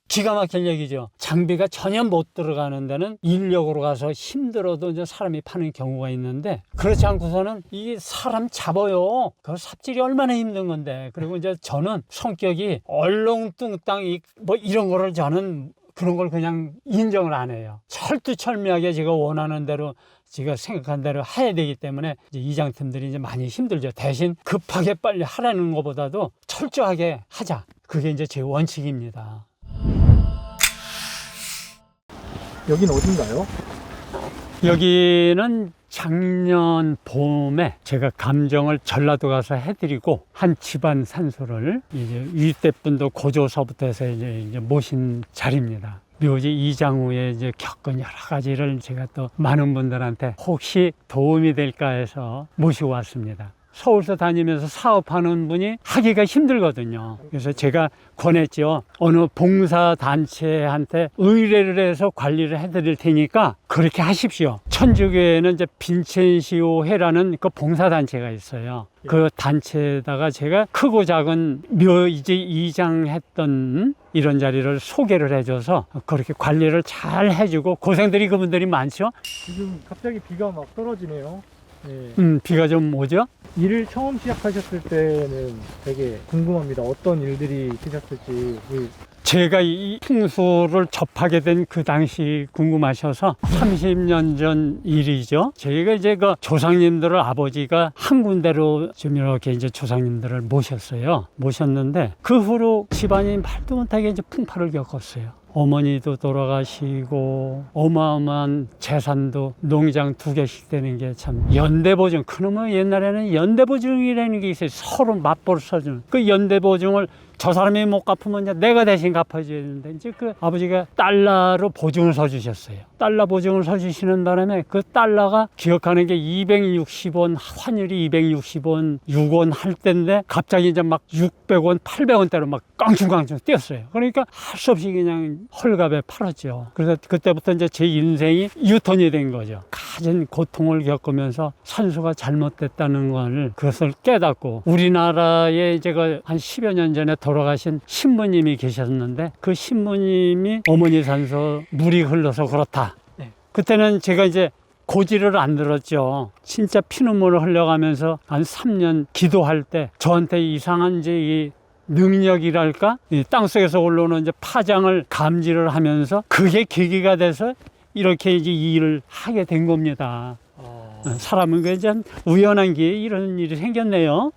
기가 막힐 얘기죠. 장비가 전혀 못 들어가는 데는 인력으로 가서 힘들어도 이제 사람이 파는 경우가 있는데, 그렇지 않고서는 이 사람 잡아요. 그 삽질이 얼마나 힘든 건데. 그리고 이제 저는 성격이 얼렁뚱땅 뭐 이런 거를 저는 그런 걸 그냥 인정을 안 해요. 철두철미하게 제가 원하는 대로, 제가 생각한 대로 해야 되기 때문에 이제 이장팀들이 이제 많이 힘들죠. 대신 급하게 빨리 하라는 것보다도 철저하게 하자. 그게 이제 제 원칙입니다. 여긴 어딘가요? 여기는 작년 봄에 제가 감정을 전라도 가서 해드리고, 한 집안 산소를 이제 윗대분도 고조서부터 해서 이제 모신 자리입니다. 묘지 이장 후에 이제 겪은 여러 가지를 제가 또 많은 분들한테 혹시 도움이 될까 해서 모시고 왔습니다. 서울서 다니면서 사업하는 분이 하기가 힘들거든요. 그래서 제가 권했죠. 어느 봉사단체한테 의뢰를 해서 관리를 해드릴 테니까 그렇게 하십시오. 천주교에는 이제 빈첸시오회라는 그 봉사단체가 있어요. 그 단체에다가 제가 크고 작은 묘지 이장했던 이런 자리를 소개를 해줘서 그렇게 관리를 잘 해주고, 고생들이 그분들이 많죠. 지금 갑자기 비가 막 떨어지네요. 네. 비가 좀 오죠. 일을 처음 시작하셨을 때는 되게 궁금합니다. 어떤 일들이 있으셨을지. 제가 이 풍수를 접하게 된 그 당시 궁금하셔서 30년 전 일이죠. 저희가 이제 그 조상님들을, 아버지가 한 군데로 좀 이렇게 이제 조상님들을 모셨어요. 모셨는데 그 후로 집안이 말도 못하게 이제 풍파를 겪었어요. 어머니도 돌아가시고 어마어마한 재산도 농장 2개씩 되는 게 참, 연대보증, 그놈의 옛날에는 연대보증이라는 게 있어요. 서로 맞벌 써주는 그 연대보증을 저 사람이 못 갚으면 이제 내가 대신 갚아줘야 되는데, 이제 그 아버지가 달러로 보증을 서주셨어요. 달러 보증을 서주시는 바람에 그 달러가 기억하는 게 260원, 환율이 260원, 6원 할 때인데 갑자기 이제 막 600원, 800원대로 막 깡충깡충 뛰었어요. 그러니까 할 수 없이 그냥 헐값에 팔았죠. 그래서 그때부터 이제 제 인생이 유턴이 된 거죠. 가진 고통을 겪으면서 산소가 잘못됐다는 걸, 그것을 깨닫고, 우리나라에 이제 한 10여 년 전에 돌아가신 신부님이 계셨는데, 그 신부님이 어머니 산소 물이 흘러서 그렇다. 그때는 제가 이제 고지를 안 들었죠. 진짜 피눈물을 흘려가면서 한 3년 기도할 때 저한테 이상한 이제 이 능력이랄까? 이 땅속에서 올라오는 이제 파장을 감지를 하면서 그게 계기가 돼서 이렇게 이제 이 일을 하게 된 겁니다. 사람은 그냥 우연한 기회에 이런 일이 생겼네요.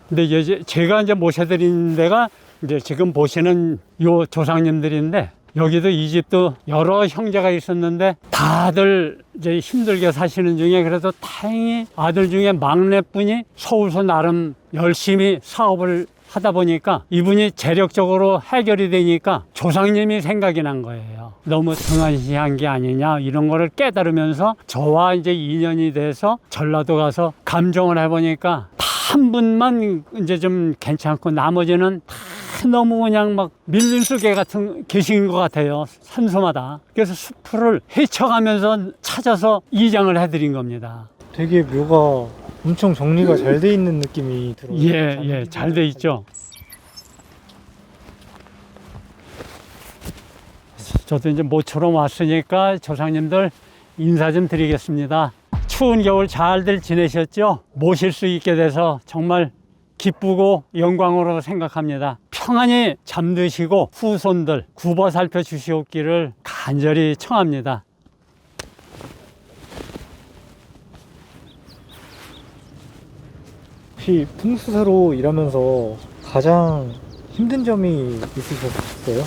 근데 이제 제가 이제 모셔드린 데가 이제 지금 보시는 요 조상님들인데, 여기도 이 집도 여러 형제가 있었는데 다들 이제 힘들게 사시는 중에 그래도 다행히 아들 중에 막내분이 서울서 나름 열심히 사업을 하다 보니까 이분이 재력적으로 해결이 되니까 조상님이 생각이 난 거예요. 너무 등한시한 게 아니냐 이런 거를 깨달으면서 저와 이제 인연이 돼서 전라도 가서 감정을 해보니까 다 한 분만 이제 좀 괜찮고 나머지는 다 너무 그냥 막 밀림 속에 같은 계신 것 같아요. 산소마다. 그래서 숲을 헤쳐가면서 찾아서 이장을 해드린 겁니다. 되게 묘가 엄청 정리가 잘 돼 있는 느낌이 들어요. 예, 잘 돼 있죠. 저도 이제 모처럼 왔으니까 조상님들 인사 좀 드리겠습니다. 추운 겨울 잘들 지내셨죠? 모실 수 있게 돼서 정말 기쁘고 영광으로 생각합니다. 평안히 잠드시고 후손들 굽어 살펴 주시옵기를 간절히 청합니다. 혹시 풍수사로 일하면서 가장 힘든 점이 있으셨어요?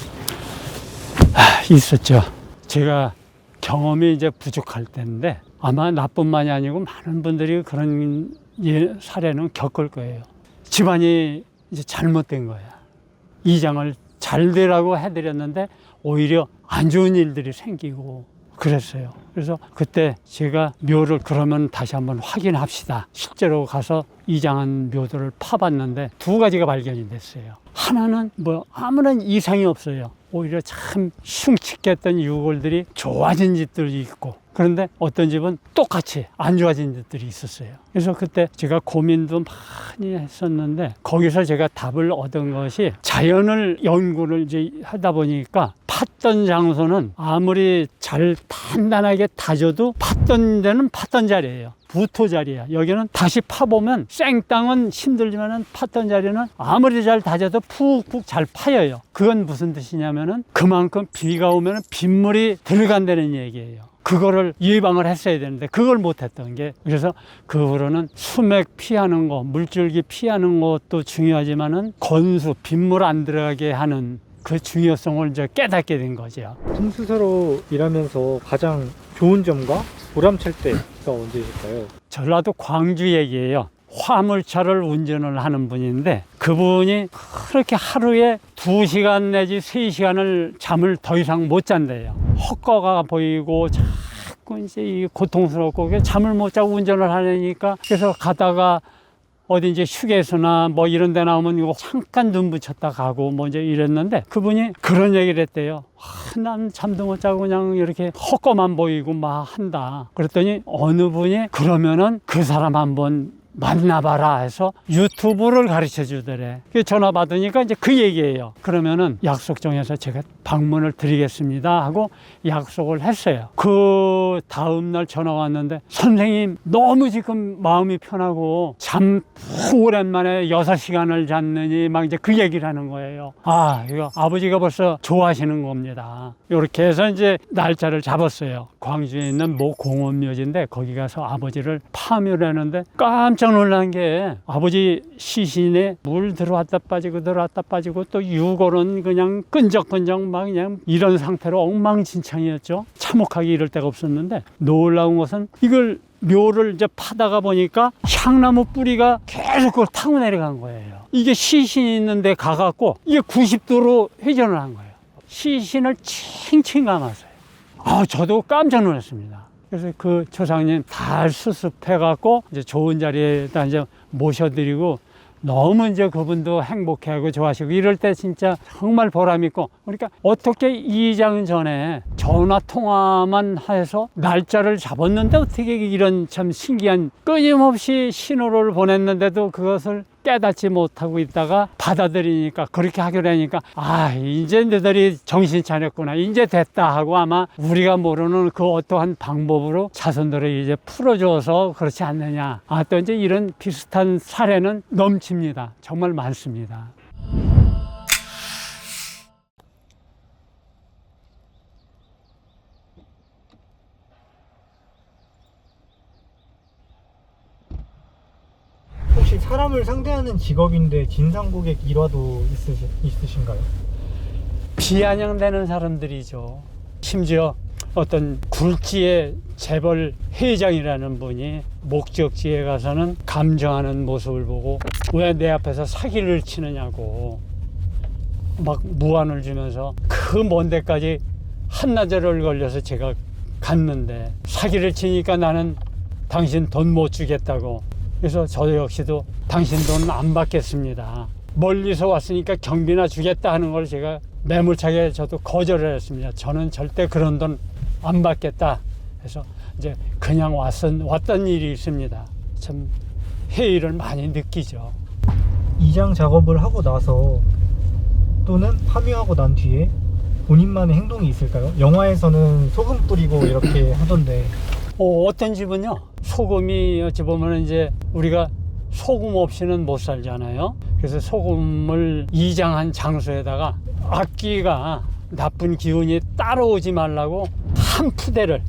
있었죠. 제가 경험이 이제 부족할 때인데 아마 나뿐만이 아니고 많은 분들이 그런 사례는 겪을 거예요. 집안이 이제 잘못된 거야. 이장을 잘 되라고 해드렸는데 오히려 안 좋은 일들이 생기고 그랬어요. 그래서 그때 제가 묘를 그러면 다시 한번 확인합시다. 실제로 가서 이장한 묘들을 파봤는데 두 가지가 발견이 됐어요. 하나는 뭐 아무런 이상이 없어요. 오히려 참 흉측했던 유골들이 좋아진 집들이 있고, 그런데 어떤 집은 똑같이 안 좋아진 집들이 있었어요. 그래서 그때 제가 고민도 많이 했었는데 거기서 제가 답을 얻은 것이, 자연을 연구를 이제 하다 보니까 팠던 장소는 아무리 잘 단단하게 다져도 팠던 데는 팠던 자리예요. 부토 자리야. 여기는 다시 파보면 생땅은 힘들지만은 팠던 자리는 아무리 잘 다져도 푹푹 잘 파여요. 그건 무슨 뜻이냐면은 그만큼 비가 오면은 빗물이 들어간다는 얘기예요. 그거를 예방을 했어야 되는데 그걸 못했던 게, 그래서 그 후로는 수맥 피하는 거, 물줄기 피하는 것도 중요하지만은 건수, 빗물 안 들어가게 하는 그 중요성을 이제 깨닫게 된 거죠. 풍수사로 일하면서 가장 좋은 점과 보람찰 때가 언제일까요? 전라도 광주 얘기예요. 화물차를 운전을 하는 분인데 그분이 그렇게 하루에 2시간 내지 3시간을 잠을 더 이상 못 잔대요. 헛거가 보이고 자꾸 이제 이 고통스럽고 잠을 못 자고 운전을 하려니까, 그래서 가다가 어디 이제 휴게소나 뭐 이런 데 나오면 이거 잠깐 눈 붙였다 가고 뭐 이제 이랬는데 그분이 그런 얘기를 했대요. 난 잠도 못 자고 그냥 이렇게 헛거만 보이고 막 한다. 그랬더니 어느 분이 그러면은 그 사람 한번 만나봐라 해서 유튜브를 가르쳐 주더래. 전화 받으니까 이제 그 얘기예요. 그러면은 약속 정해서 제가 방문을 드리겠습니다 하고 약속을 했어요. 그 다음날 전화 왔는데, 선생님 너무 지금 마음이 편하고 잠 오랜만에 6시간을 잤느니 막 이제 그 얘기를 하는 거예요. 아, 이거 아버지가 벌써 좋아하시는 겁니다. 이렇게 해서 이제 날짜를 잡았어요. 광주에 있는 모 공원묘지인데 거기 가서 아버지를 파묘를 하는데 깜짝 놀란 게, 아버지 시신에 물 들어왔다 빠지고 들어왔다 빠지고 또 유골은 그냥 끈적끈적 막 그냥 이런 상태로 엉망진창이었죠. 참혹하게 이럴 데가 없었는데 놀라운 것은 이걸 묘를 이제 파다가 보니까 향나무 뿌리가 계속 그걸 타고 내려간 거예요. 이게 시신이 있는데 가갖고 이게 90도로 회전을 한 거예요. 시신을 칭칭 감았어요. 저도 깜짝 놀랐습니다. 그래서 그 조상님 잘 수습해갖고 이제 좋은 자리에다 이제 모셔드리고, 너무 이제 그분도 행복해하고 좋아하시고 이럴 때 진짜 정말 보람있고, 그러니까 어떻게 이장 전에 전화 통화만 해서 날짜를 잡았는데 어떻게 이런 참 신기한, 끊임없이 신호를 보냈는데도 그것을 깨닫지 못하고 있다가 받아들이니까 그렇게 하기로 하니까 이제 너희들이 정신 차렸구나 이제 됐다 하고 아마 우리가 모르는 그 어떠한 방법으로 자손들을 이제 풀어줘서 그렇지 않느냐. 또 이제 이런 비슷한 사례는 넘칩니다. 정말 많습니다. 혹시 사람을 상대하는 직업인데 진상 고객 일화도 있으신가요? 비아냥되는 사람들이죠. 심지어 어떤 굴지의 재벌 회장이라는 분이 목적지에 가서는 감정하는 모습을 보고 왜 내 앞에서 사기를 치느냐고 막 무안을 주면서 그 먼 데까지 한나절을 걸려서 제가 갔는데 사기를 치니까 나는 당신 돈 못 주겠다고. 그래서 저 역시도 당신 돈은 안 받겠습니다. 멀리서 왔으니까 경비나 주겠다 하는 걸 제가 매몰차게 저도 거절을 했습니다. 저는 절대 그런 돈 안 받겠다 해서 이제 그냥 왔던 일이 있습니다. 참 회의를 많이 느끼죠. 이장 작업을 하고 나서 또는 파묘하고 난 뒤에 본인만의 행동이 있을까요? 영화에서는 소금 뿌리고 이렇게 하던데 어떤 집은요, 소금이 어찌 보면 이제 우리가 소금 없이는 못 살잖아요. 그래서 소금을 이장한 장소에다가 악귀가 나쁜 기운이 따라오지 말라고 한 푸대를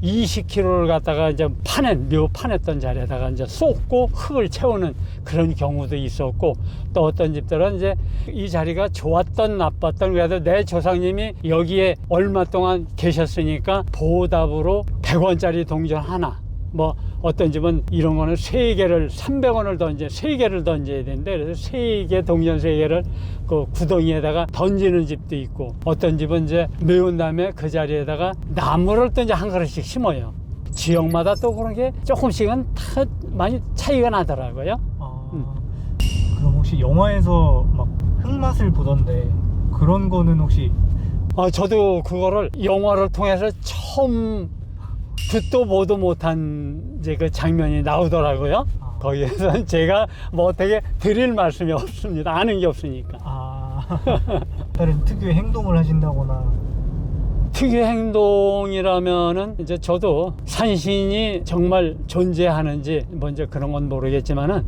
20kg를 갖다가 이제 묘 파냈던 자리에다가 이제 쏟고 흙을 채우는 그런 경우도 있었고, 또 어떤 집들은 이제 이 자리가 좋았던 나빴던 그래도 내 조상님이 여기에 얼마 동안 계셨으니까 보답으로 100원짜리 동전 하나, 뭐 어떤 집은 이런 거는 3개를 300원을 던져 3개를 던져야 되는데 그래서 3개 동전 3개를 그 구덩이에다가 던지는 집도 있고, 어떤 집은 이제 메운 다음에 그 자리에다가 나무를 또 이제 한 그릇씩 심어요. 지역마다 또 그런 게 조금씩은 다 많이 차이가 나더라고요. 그럼 혹시 영화에서 막 흙맛을 보던데 그런 거는 혹시? 저도 그거를 영화를 통해서 처음 듣도 보도 못한 이제 그 장면이 나오더라고요. 거기에서 제가 뭐 어떻게 드릴 말씀이 없습니다. 아는 게 없으니까. 다른 특유의 행동을 하신다거나. 특유의 행동이라면은 이제 저도 산신이 정말 존재하는지 먼저 그런 건 모르겠지만은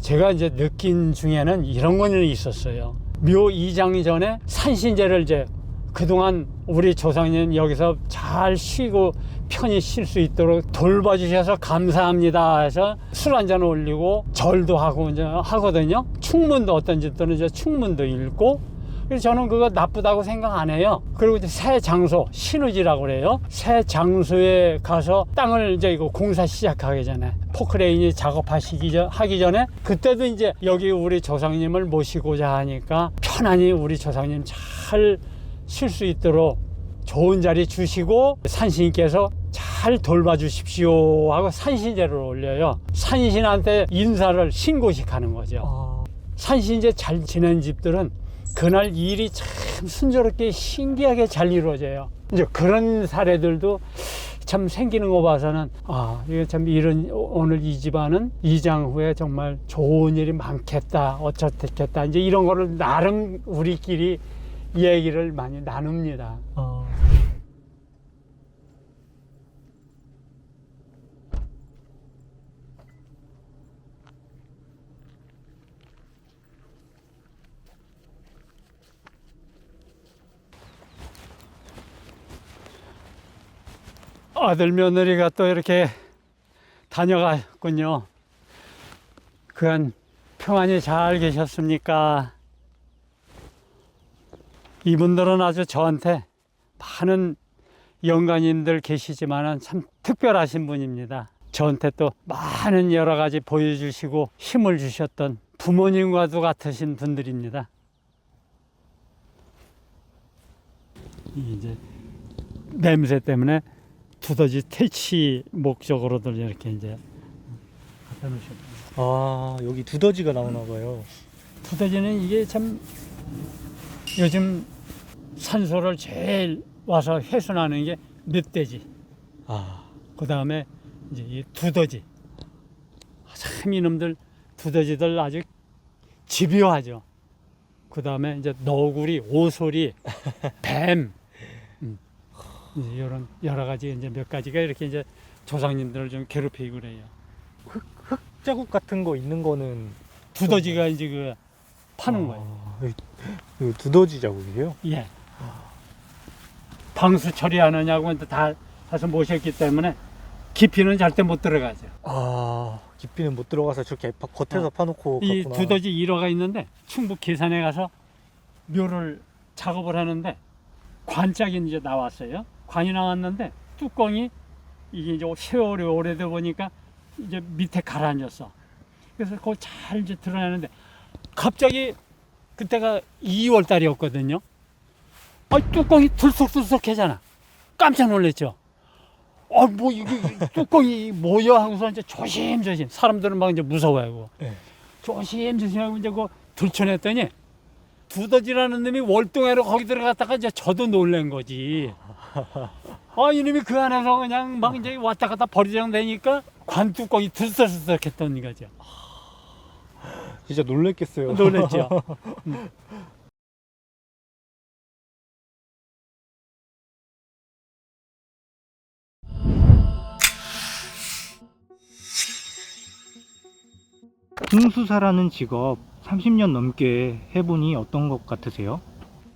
제가 이제 느낀 중에는 이런 거는 있었어요. 묘 이장 전에 산신제를 이제 그동안 우리 조상님 여기서 잘 쉬고 편히 쉴 수 있도록 돌봐주셔서 감사합니다 해서 술 한잔 올리고 절도 하고 이제 하거든요. 충문도 어떤 집들은 이제 충문도 읽고. 그래서 저는 그거 나쁘다고 생각 안 해요. 그리고 이제 새 장소, 신우지라고 그래요. 새 장소에 가서 땅을 이제 이거 공사 시작하기 전에 포크레인이 하기 전에 그때도 이제 여기 우리 조상님을 모시고자 하니까 편안히 우리 조상님 잘 쉴 수 있도록 좋은 자리 주시고 산신께서 잘 돌봐주십시오 하고 산신제를 올려요. 산신한테 인사를 신고식 하는 거죠. 산신제 잘 지낸 집들은 그날 일이 참 순조롭게 신기하게 잘 이루어져요. 이제 그런 사례들도 참 생기는 거 봐서는 이게 참 오늘 이 집안은 이장 후에 정말 좋은 일이 많겠다, 어쩌겠다, 이제 이런 거를 나름 우리끼리 얘기를 많이 나눕니다. 아들 며느리가 또 이렇게 다녀갔군요. 그간 평안히 잘 계셨습니까? 이분들은 아주 저한테 많은 영가님들 계시지만 참 특별하신 분입니다. 저한테 또 많은 여러 가지 보여주시고 힘을 주셨던 부모님과도 같으신 분들입니다. 이제 냄새 때문에 두더지 퇴치 목적으로들 이렇게 이제 갖다 놓으셨고. 여기 두더지가 나오나 봐요. 두더지는 이게 참 요즘 산소를 제일 와서 훼손하는 게 멧돼지. 그 다음에 이제 이 두더지. 참 이놈들 두더지들 아주 집요하죠. 그 다음에 이제 너구리, 오소리, 뱀, 이제 이런 여러 가지 이제 몇 가지가 이렇게 이제 조상님들을 좀 괴롭히고 그래요. 흙자국 같은 거 있는 거는 두더지가 이제 그 파는 거예요. 그 두더지 자국이에요? 예. 방수 처리하느냐고 다 가서 모셨기 때문에 깊이는 절대 못 들어가죠. 깊이는 못 들어가서 저렇게 겉에서 파놓고 이 갔구나. 두더지 1호가 있는데 충북 계산에 가서 묘를 작업을 하는데 관짝이 이제 나왔어요. 관이 나왔는데 뚜껑이 이게 이제 세월이 오래돼 보니까 이제 밑에 가라앉았어. 그래서 그걸 잘 이제 드러내는데 갑자기 그때가 2월 달이었거든요. 뚜껑이 들썩들썩해잖아. 깜짝 놀랐죠. 뭐 이게 뚜껑이 뭐야 하고서 이제 조심조심 사람들은 막 이제 무서워하고 네. 조심조심하고 이제 그 들춰냈더니 두더지라는 놈이 월동회로 거기 들어갔다가 이제 저도 놀란 거지. 이놈이 그 안에서 그냥 막 이제 왔다 갔다 버리장 되니까 관 뚜껑이 들썩들썩했던 거죠. 진짜 놀랬겠어요. 놀랬죠. 풍수사라는 직업 30년 넘게 해보니 어떤 것 같으세요?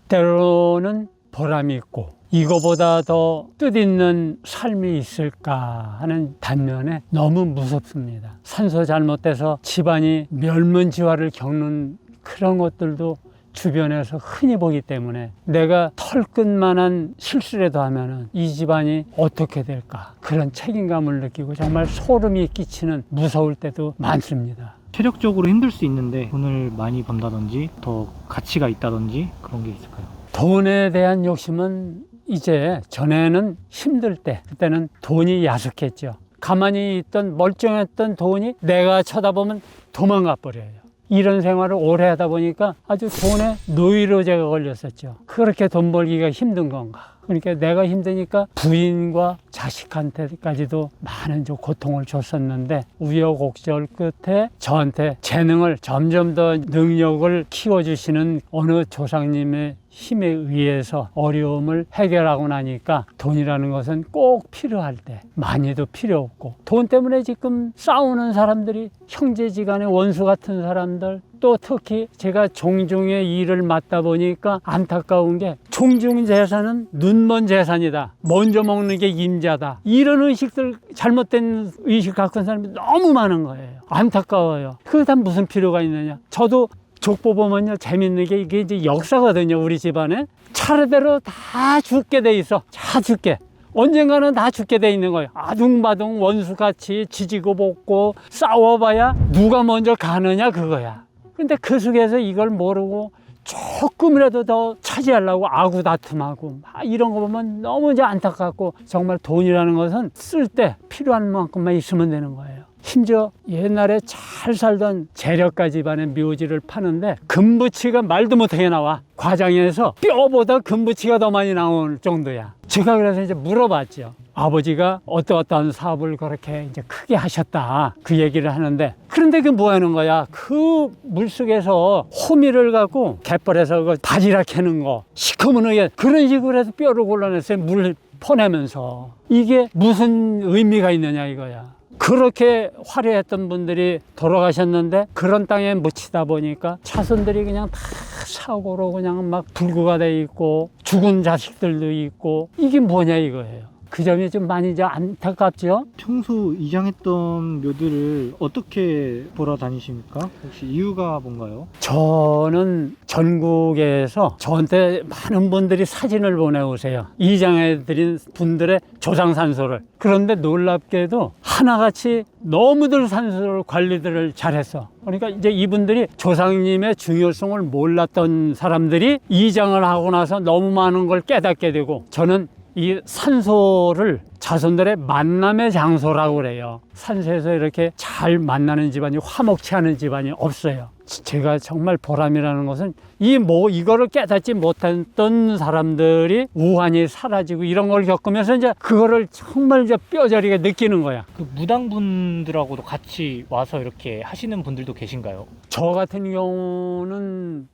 때로는 보람이 있고 이거보다 더 뜻있는 삶이 있을까 하는 반면에 너무 무섭습니다. 산소 잘못돼서 집안이 멸문지화를 겪는 그런 것들도 주변에서 흔히 보기 때문에 내가 털끝만한 실수라도 하면은 이 집안이 어떻게 될까 그런 책임감을 느끼고 정말 소름이 끼치는 무서울 때도 많습니다. 체력적으로 힘들 수 있는데 돈을 많이 번다든지 더 가치가 있다든지 그런 게 있을까요? 돈에 대한 욕심은 이제 전에는 힘들 때 그때는 돈이 야속했죠. 가만히 있던 멀쩡했던 돈이 내가 쳐다보면 도망가 버려요. 이런 생활을 오래 하다 보니까 아주 돈에 노이로제가 걸렸었죠. 그렇게 돈 벌기가 힘든 건가? 그러니까 내가 힘드니까 부인과 자식한테까지도 많은 고통을 줬었는데 우여곡절 끝에 저한테 재능을 점점 더 능력을 키워주시는 어느 조상님의 힘에 의해서 어려움을 해결하고 나니까 돈이라는 것은 꼭 필요할 때 많이도 필요 없고 돈 때문에 지금 싸우는 사람들이 형제지간의 원수 같은 사람들 또 특히 제가 종중의 일을 맡다 보니까 안타까운 게 종중 재산은 눈먼 재산이다. 먼저 먹는 게 임자다. 이런 의식들 잘못된 의식 갖고 있는 사람이 너무 많은 거예요. 안타까워요. 그게 다 무슨 필요가 있느냐. 저도 족보 보면요 재밌는 게 이게 이제 역사거든요. 우리 집안에 차례대로 다 죽게 돼 있어. 다 죽게. 언젠가는 다 죽게 돼 있는 거예요. 아둥바둥 원수같이 지지고 볶고 싸워봐야 누가 먼저 가느냐 그거야. 근데 그 속에서 이걸 모르고 조금이라도 더 차지하려고 아구다툼하고 이런 거 보면 너무 이제 안타깝고 정말 돈이라는 것은 쓸 때 필요한 만큼만 있으면 되는 거예요. 심지어 옛날에 잘 살던 재력가 집안의 묘지를 파는데 금부치가 말도 못하게 나와. 과장에서 뼈보다 금부치가 더 많이 나올 정도야. 제가 그래서 이제 물어봤죠. 아버지가 어떠한 사업을 그렇게 이제 크게 하셨다. 그 얘기를 하는데 그런데 그 뭐 하는 거야? 그 물속에서 호미를 갖고 갯벌에서 그 바지락 캐는 거 시커먼하게 그런 식으로 해서 뼈를 골라냈어요. 물 퍼내면서. 이게 무슨 의미가 있느냐 이거야. 그렇게 화려했던 분들이 돌아가셨는데 그런 땅에 묻히다 보니까 차선들이 그냥 다 사고로 그냥 막 불구가 돼 있고 죽은 자식들도 있고 이게 뭐냐 이거예요. 그 점이 좀 많이 이제 안타깝죠. 평소 이장했던 묘들을 어떻게 보러 다니십니까? 혹시 이유가 뭔가요? 저는 전국에서 저한테 많은 분들이 사진을 보내오세요. 이장해드린 분들의 조상산소를. 그런데 놀랍게도 하나같이 너무들 산소를 관리들을 잘했어. 그러니까 이제 이분들이 조상님의 중요성을 몰랐던 사람들이 이장을 하고 나서 너무 많은 걸 깨닫게 되고 저는 이 산소를 자손들의 만남의 장소라고 그래요. 산소에서 이렇게 잘 만나는 집안이 화목치 않은 집안이 없어요. 제가 정말 보람이라는 것은 이거를 깨닫지 못했던 사람들이 우환이 사라지고 이런 걸 겪으면서 이제 그거를 정말 이제 뼈저리게 느끼는 거야. 그 무당분들하고도 같이 와서 이렇게 하시는 분들도 계신가요? 저 같은 경우는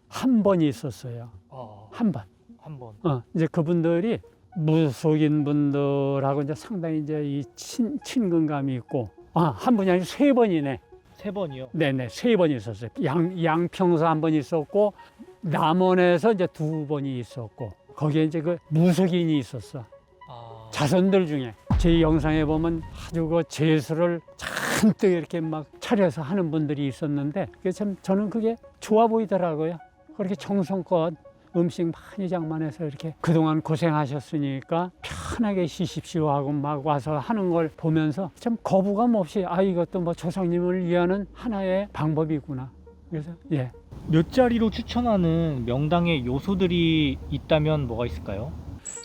한 번이 있었어요. 한 번. 한 번. 이제 그분들이 무속인 분들하고 이제 상당히 이제 이 친근감이 있고, 한 분이 아니고 세 번이네. 세 번이요? 네네, 세 번이 있었어요. 양평서 한 번 있었고, 남원에서 이제 두 번이 있었고, 거기에 이제 그 무속인이 있었어. 자손들 중에. 제 영상에 보면 아주 그 제수를 잔뜩 이렇게 막 차려서 하는 분들이 있었는데, 그게 참 저는 그게 좋아 보이더라고요. 그렇게 정성껏 음식 많이 장만해서 이렇게 그동안 고생하셨으니까 편하게 쉬십시오 하고 막 와서 하는 걸 보면서 참 거부감 없이 이것도 뭐 조상님을 위하는 하나의 방법이구나. 그래서 예. 몇 자리로 추천하는 명당의 요소들이 있다면 뭐가 있을까요?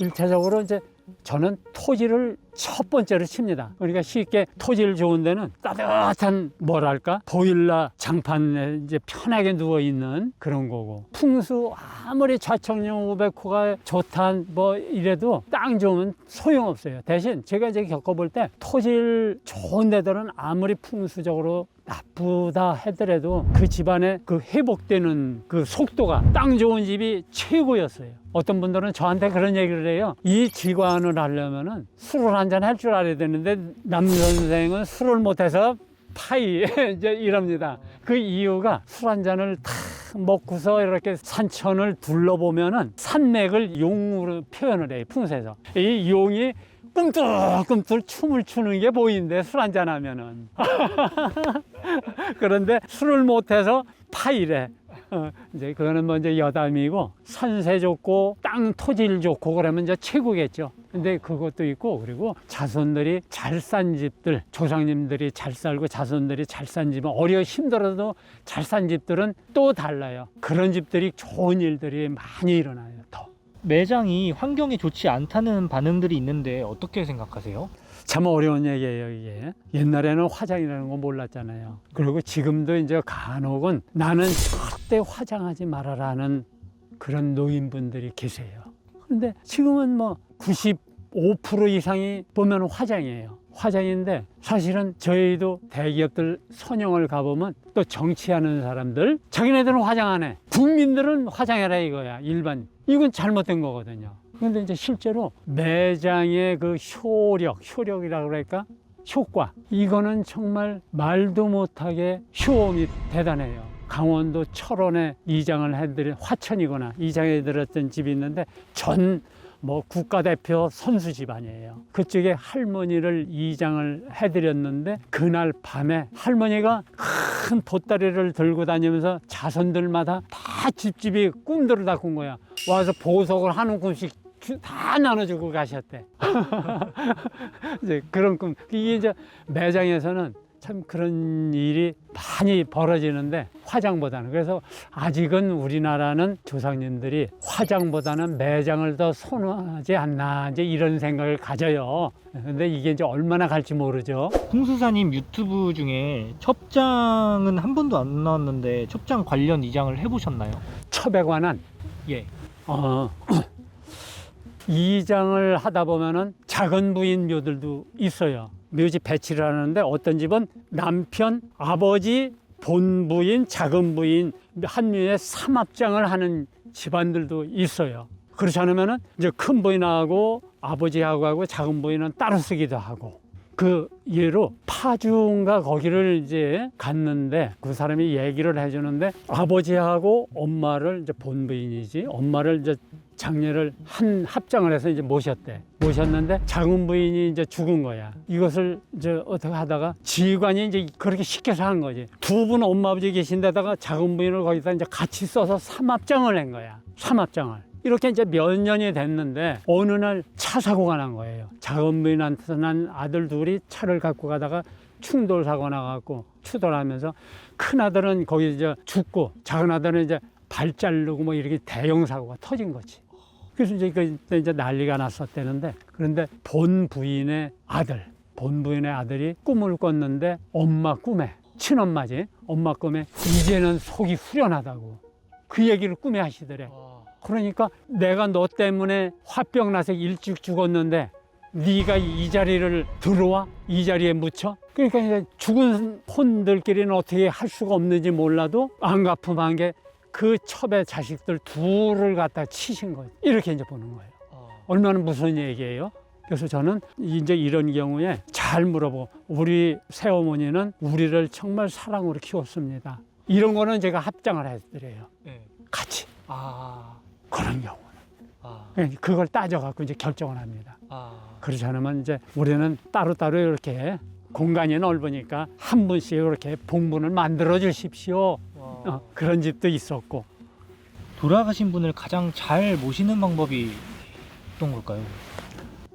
일차적으로 이제 저는 토지를 첫 번째로 칩니다. 그러니까 쉽게 토지를 좋은 데는 따뜻한 뭐랄까 보일러 장판에 이제 편하게 누워 있는 그런 거고, 풍수 아무리 좌청령 우백호가 좋다 뭐 이래도 땅 좋으면 소용없어요. 대신 제가 이제 겪어볼 때 토지를 좋은 데들은 아무리 풍수적으로 나쁘다 하더라도 그 집안에 그 회복되는 그 속도가 땅 좋은 집이 최고였어요. 어떤 분들은 저한테 그런 얘기를 해요. 이 직관을 하려면은 술을 한잔 할 줄 알아야 되는데 남 선생은 술을 못해서 파이 이제 이럽니다. 그 이유가 술 한 잔을 탁 먹고서 이렇게 산천을 둘러보면은 산맥을 용으로 표현을 해요. 풍수에서 이 용이 꿈틀꿈틀 춤을 추는 게 보이는데 술 한잔 하면은 그런데 술을 못해서 파이래. 이제 그거는 먼저 여담이고, 산세 좋고 땅 토질 좋고 그러면 이제 최고겠죠. 근데 그것도 있고, 그리고 자손들이 잘 산 집들, 조상님들이 잘 살고 자손들이 잘 산 집은 힘들어도 잘 산 집들은 또 달라요. 그런 집들이 좋은 일들이 많이 일어나요. 더. 매장이 환경이 좋지 않다는 반응들이 있는데 어떻게 생각하세요? 참 어려운 얘기예요, 이게. 옛날에는 화장이라는 거 몰랐잖아요. 그리고 지금도 이제 간혹은 나는 절대 화장하지 말아라는 그런 노인분들이 계세요. 그런데 지금은 뭐 95% 이상이 보면 화장이에요. 화장인데 사실은 저희도 대기업들 선용을 가보면 또 정치하는 사람들 자기네들은 화장 안 해. 국민들은 화장해라 이거야. 일반. 이건 잘못된 거거든요. 그런데 이제 실제로 매장의 그 효력이라고 그럴까? 효과. 이거는 정말 말도 못하게 효험이 대단해요. 강원도 철원에 이장을 해드린 화천이거나 이장해드렸던 집이 있는데 국가대표 선수 집안이에요. 그쪽에 할머니를 이장을 해드렸는데 그날 밤에 할머니가 큰 보따리를 들고 다니면서 자손들마다 다 집집이 꿈들을 다 꾼 거야. 와서 보석을 한 움큼씩 다 나눠주고 가셨대. 이제 그런 꿈. 이게 이제 매장에서는 참 그런 일이 많이 벌어지는데 화장보다는, 그래서 아직은 우리나라는 조상님들이 화장보다는 매장을 더 선호하지 않나 이제 이런 생각을 가져요. 근데 이게 이제 얼마나 갈지 모르죠. 풍수사님 유튜브 중에 첩장은 한 번도 안 나왔는데 첩장 관련 이장을 해보셨나요? 첩에 관한 예. 이장을 하다 보면은 작은 부인 묘들도 있어요. 묘지 배치를 하는데 어떤 집은 남편, 아버지, 본부인, 작은 부인 한 묘에 삼합장을 하는 집안들도 있어요. 그렇지 않으면은 이제 큰 부인하고 아버지하고 하고 작은 부인은 따로 쓰기도 하고. 그 예로 파주인가 거기를 이제 갔는데 그 사람이 얘기를 해주는데 아버지하고 엄마를 이제 본부인이지 엄마를 이제 장례를 한 합장을 해서 이제 모셨는데 작은 부인이 이제 죽은 거야. 이것을 이제 어떻게 하다가 지휘관이 이제 그렇게 시켜서 한 거지. 두 분 엄마 아버지 계신데다가 작은 부인을 거기다 이제 같이 써서 삼합장을 한 거야. 삼합장을. 이렇게 이제 몇 년이 됐는데 어느 날 차 사고가 난 거예요. 작은 부인한테 난 아들 둘이 차를 갖고 가다가 충돌 사고 나갖고 추돌하면서 큰 아들은 거기 이제 죽고 작은 아들은 이제 발 자르고 뭐 이렇게 대형 사고가 터진 거지. 그래서 이제 그때 이제 난리가 났었대는데, 그런데 본 부인의 아들이 꿈을 꿨는데 엄마 꿈에, 친엄마지, 엄마 꿈에 이제는 속이 후련하다고 그 얘기를 꿈에 하시더래. 그러니까 내가 너 때문에 화병 나서 일찍 죽었는데 네가 이 자리를 들어와? 이 자리에 묻혀? 그러니까 이제 죽은 혼들끼리는 어떻게 할 수가 없는지 몰라도 안가품한 게 그 첩의 자식들 둘을 갖다 치신 거예요. 이렇게 이제 보는 거예요. 얼마나 무서운 얘기예요. 그래서 저는 이제 이런 경우에 잘 물어보고, 우리 새어머니는 우리를 정말 사랑으로 키웠습니다. 이런 거는 제가 합장을 해드려요. 네. 같이. 아, 그런 경우는. 그걸 따져갖고 이제 결정을 합니다. 그렇지 않으면 이제 우리는 따로따로 이렇게 공간이 넓으니까 한 분씩 이렇게 봉분을 만들어 주십시오. 그런 집도 있었고. 돌아가신 분을 가장 잘 모시는 방법이 어떤 걸까요?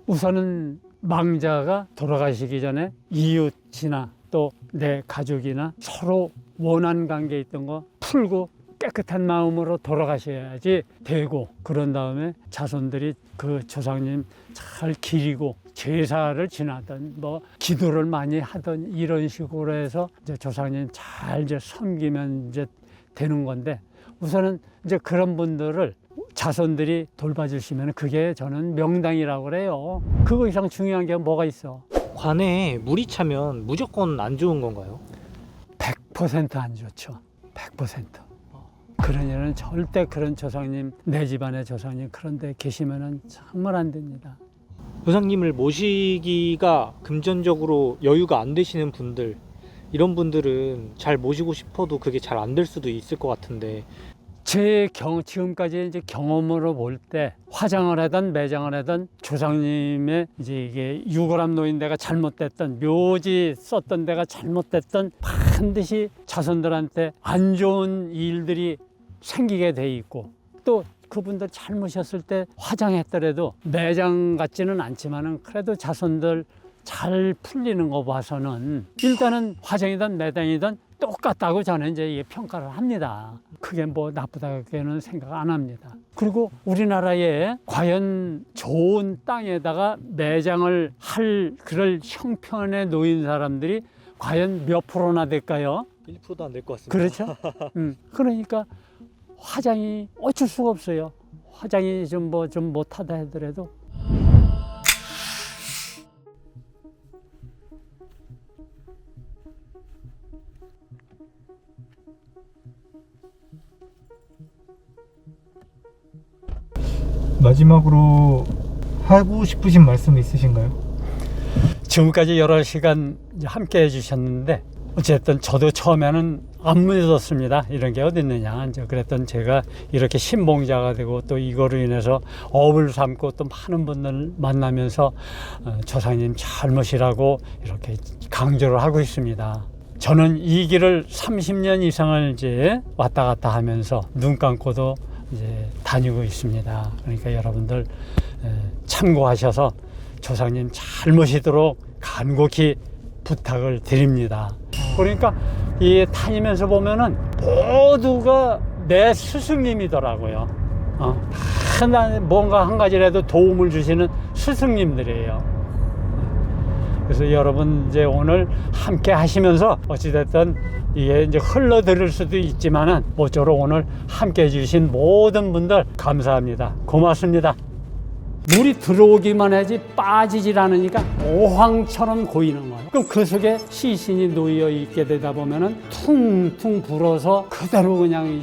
우선은 망자가 돌아가시기 전에 이웃이나 또 내 가족이나 서로 원한 관계에 있던 거 풀고 깨끗한 마음으로 돌아가셔야지 되고, 그런 다음에 자손들이 그 조상님 잘 기리고 제사를 지나던 뭐 기도를 많이 하던 이런 식으로 해서 이제 조상님 잘 이제 섬기면 이제 되는 건데, 우선은 이제 그런 분들을 자손들이 돌봐주시면 그게 저는 명당이라고 그래요. 그거 이상 중요한 게 뭐가 있어? 관에 물이 차면 무조건 안 좋은 건가요? 100% 안 좋죠. 100%. 그러냐는 절대 그런 조상님, 내 집안의 조상님 그런 데 계시면은 정말 안 됩니다. 조상님을 모시기가 금전적으로 여유가 안 되시는 분들, 이런 분들은 잘 모시고 싶어도 그게 잘 안 될 수도 있을 것 같은데, 지금까지 이제 경험으로 볼 때 화장을 하든 매장을 하든 조상님의 이제 이게 유골함 놓인 데가 잘못됐던, 묘지 썼던 데가 잘못됐던 반드시 자손들한테 안 좋은 일들이 생기게 돼 있고, 또 그분들 잘 모셨을 때 화장했더라도 매장 같지는 않지만은 그래도 자손들 잘 풀리는 거 봐서는 일단은 화장이든 매장이든 똑같다고 저는 이제 이게 평가를 합니다. 그게 뭐 나쁘다고는 생각 안 합니다. 그리고 우리나라에 과연 좋은 땅에다가 매장을 할 그럴 형편에 놓인 사람들이 과연 몇 프로나 될까요? 1%도 안 될 것 같습니다. 그렇죠? 그러니까 화장이 어쩔 수가 없어요. 화장이 좀 못하다 하더라도. 마지막으로 하고 싶으신 말씀 있으신가요? 지금까지 여러 시간 함께 해주셨는데, 어쨌든 저도 처음에는 안 믿었습니다. 이런 게 어디 있느냐. 이제 그랬던 제가 이렇게 신봉자가 되고 또 이거로 인해서 업을 삼고 또 많은 분들 만나면서 조상님 잘 모시라고 이렇게 강조를 하고 있습니다. 저는 이 길을 30년 이상을 이제 왔다 갔다 하면서 눈 감고도 이제 다니고 있습니다. 그러니까 여러분들 참고하셔서 조상님 잘 모시도록 간곡히 부탁을 드립니다. 그러니까 이 다니면서 보면은 모두가 내 스승님이더라고요. 다 뭔가 한 가지라도 도움을 주시는 스승님들이에요. 그래서 여러분 이제 오늘 함께 하시면서 어찌됐든 이게 이제 흘러들을 수도 있지만은 모쪼록 오늘 함께 해주신 모든 분들 감사합니다. 고맙습니다. 물이 들어오기만 하지 빠지질 않으니까 오황처럼 고이는 거예요. 그럼 그 속에 시신이 놓여 있게 되다 보면은 퉁퉁 불어서 그대로 그냥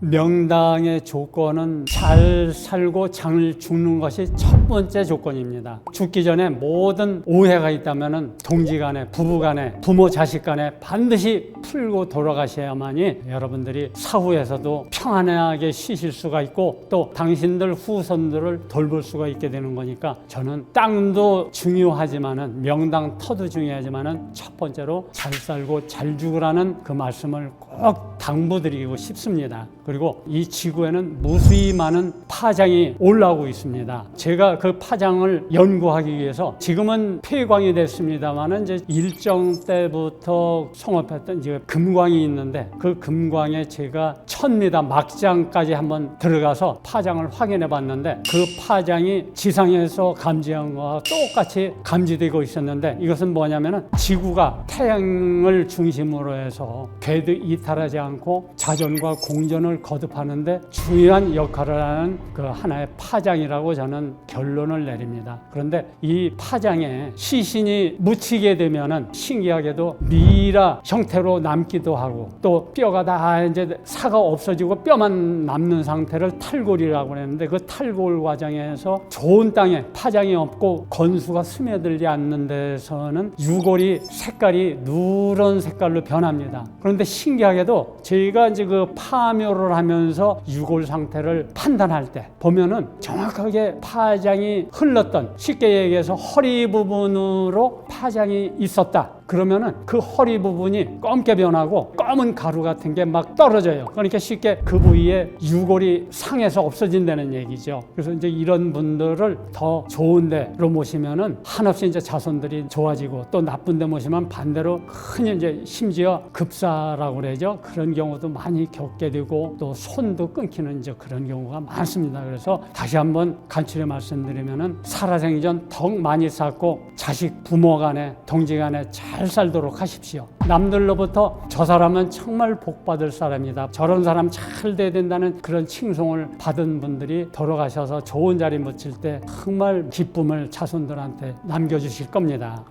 명당의 조건은 잘 살고 잘 죽는 것이 첫 번째 조건입니다. 죽기 전에 모든 오해가 있다면 동지간에, 부부간에, 부모 자식간에 반드시 풀고 돌아가셔야만이 여러분들이 사후에서도 평안하게 쉬실 수가 있고 또 당신들 후손들을 돌볼 수가 있게 되는 거니까, 저는 땅도 중요하지만은 명당 터도 중요하지만은 첫 번째로 잘 살고 잘 죽으라는 그 말씀을 꼭 당부드리고 싶습니다. 그리고 이 지구에는 무수히 많은 파장이 올라오고 있습니다. 제가 그 파장을 연구하기 위해서 지금은 폐광이 됐습니다만 이제 일정 때부터 성업했던 이제 금광이 있는데 그 금광에 제가 1000m 막장까지 한번 들어가서 파장을 확인해 봤는데 그 파장이 지상에서 감지한 거와 똑같이 감지되고 있었는데 이것은 뭐냐면은 지구가 태양을 중심으로 해서 궤도 이탈하지 않고 자전과 공전을 거듭하는데 중요한 역할을 하는 그 하나의 파장이라고 저는 결론을 내립니다. 그런데 이 파장에 시신이 묻히게 되면은 신기하게도 미라 형태로 남기도 하고 또 뼈가 다 이제 사가 없어지고 뼈만 남는 상태를 탈골이라고 하는데 그 탈골 과정에서 좋은 땅에 파장이 없고 건수가 스며들지 않는 데서는 유골이 색깔이 누런 색깔로 변합니다. 그런데 신기하게도 저희가 이제 그 파묘를 하면서 유골 상태를 판단할 때 보면은 정확하게 파장이 흘렀던, 쉽게 얘기해서 허리 부분으로 파장이 있었다. 그러면은 그 허리 부분이 검게 변하고 검은 가루 같은 게 막 떨어져요. 그러니까 쉽게 그 부위에 유골이 상해서 없어진다는 얘기죠. 그래서 이제 이런 분들을 더 좋은 데로 모시면은 한없이 이제 자손들이 좋아지고 또 나쁜 데 모시면 반대로 흔히 이제 심지어 급사라고 그러죠. 그런 경우도 많이 겪게 되고 또 손도 끊기는 이제 그런 경우가 많습니다. 그래서 다시 한번 간추려 말씀드리면은 살아생전 덕 많이 쌓고 자식 부모 간에 동지 간에 잘 살도록 하십시오. 남들로부터 저 사람은 정말 복 받을 사람이다, 저런 사람 잘 돼야 된다는 그런 칭송을 받은 분들이 돌아가셔서 좋은 자리 묻힐 때 정말 기쁨을 자손들한테 남겨주실 겁니다.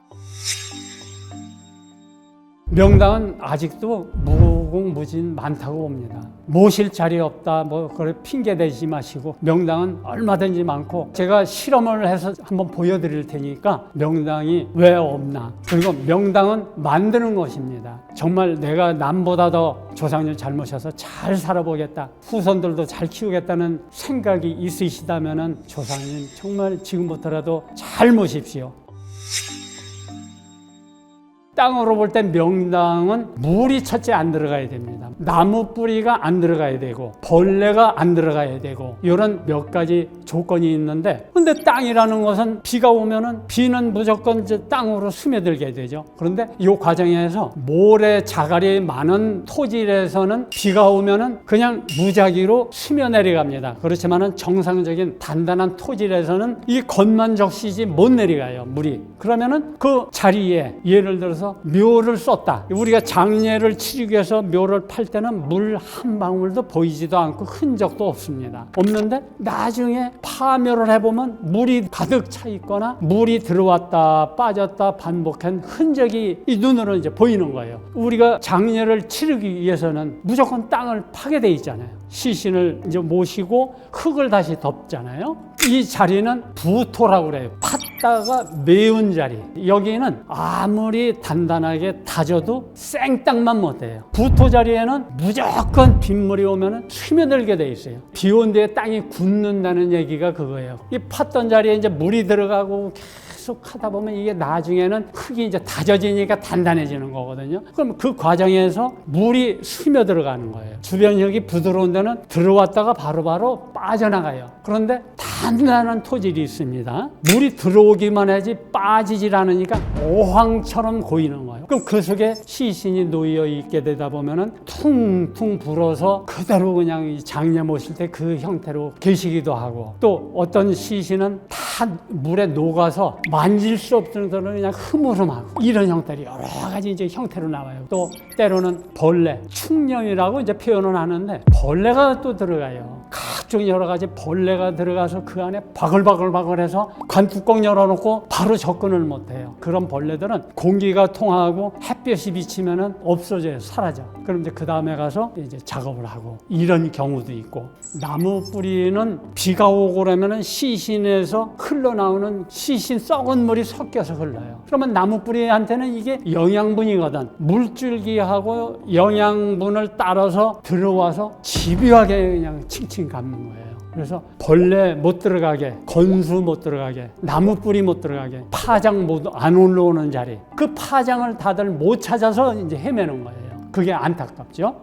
명당은 아직도 무궁무진 많다고 봅니다. 모실 자리 없다 뭐 그래 핑계 대지 마시고 명당은 얼마든지 많고 제가 실험을 해서 한번 보여드릴 테니까 명당이 왜 없나, 그리고 명당은 만드는 것입니다. 정말 내가 남보다 더 조상님 잘 모셔서 잘 살아보겠다, 후손들도 잘 키우겠다는 생각이 있으시다면은 조상님 정말 지금부터라도 잘 모십시오. 땅으로 볼 때 명당은 물이 첫째 안 들어가야 됩니다. 나무 뿌리가 안 들어가야 되고 벌레가 안 들어가야 되고 이런 몇 가지 조건이 있는데, 근데 땅이라는 것은 비가 오면은 비는 무조건 이제 땅으로 스며들게 되죠. 그런데 이 과정에서 모래 자갈이 많은 토질에서는 비가 오면은 그냥 무작위로 스며내려갑니다. 그렇지만은 정상적인 단단한 토질에서는 이 겉만 적시지 못 내려가요, 물이. 그러면은 그 자리에 예를 들어서 묘를 썼다. 우리가 장례를 치르기 위해서 묘를 팔 때는 물 한 방울도 보이지도 않고 흔적도 없습니다. 없는데 나중에 파묘를 해보면 물이 가득 차 있거나 물이 들어왔다 빠졌다 반복한 흔적이 이 눈으로 이제 보이는 거예요. 우리가 장례를 치르기 위해서는 무조건 땅을 파게 돼 있잖아요. 시신을 이제 모시고 흙을 다시 덮잖아요. 이 자리는 부토라고 그래요. 팠다가 매운 자리. 여기는 아무리 단단하게 다져도 생땅만 못해요. 부토 자리에는 무조건 빗물이 오면 스며들게 돼 있어요. 비 온 뒤에 땅이 굳는다는 얘기가 그거예요. 이 팠던 자리에 이제 물이 들어가고 계속 하다 보면 이게 나중에는 흙이 이제 다져지니까 단단해지는 거거든요. 그럼 그 과정에서 물이 스며 들어가는 거예요. 주변 흙이 부드러운 데는 들어왔다가 바로바로 빠져나가요. 그런데 단단한 토질이 있습니다. 물이 들어오기만 하지 빠지질 않으니까 오황처럼 고이는 거예요. 그럼 그 속에 시신이 놓여 있게 되다 보면은 퉁퉁 불어서 그대로 그냥 이 장례 모실 때 그 형태로 계시기도 하고, 또 어떤 시신은 다 물에 녹아서 만질 수 없을 정도로 그냥 흐물흐물하고 이런 형태로 여러 가지 이제 형태로 나와요. 또 때로는 벌레, 충령이라고 이제 표현을 하는데 벌레가 또 들어가요. 각종 여러 가지 벌레가 들어가서 그 안에 바글바글바글해서 관뚜껑 열어놓고 바로 접근을 못해요. 그런 벌레들은 공기가 통하고 햇볕이 비치면은 없어져요, 사라져. 그럼 이제 그 다음에 가서 이제 작업을 하고 이런 경우도 있고, 나무 뿌리는 비가 오고 그러면은 시신에서 흘러나오는 시신 썩은 물이 섞여서 흘러요. 그러면 나무 뿌리한테는 이게 영양분이거든. 물줄기하고 영양분을 따라서 들어와서 집요하게 그냥 칭칭 감는 거예요. 그래서 벌레 못 들어가게, 건수 못 들어가게, 나무 뿌리 못 들어가게, 파장 못 안 올라오는 자리, 그 파장을 다들 못 찾아서 이제 헤매는 거예요. 그게 안타깝죠.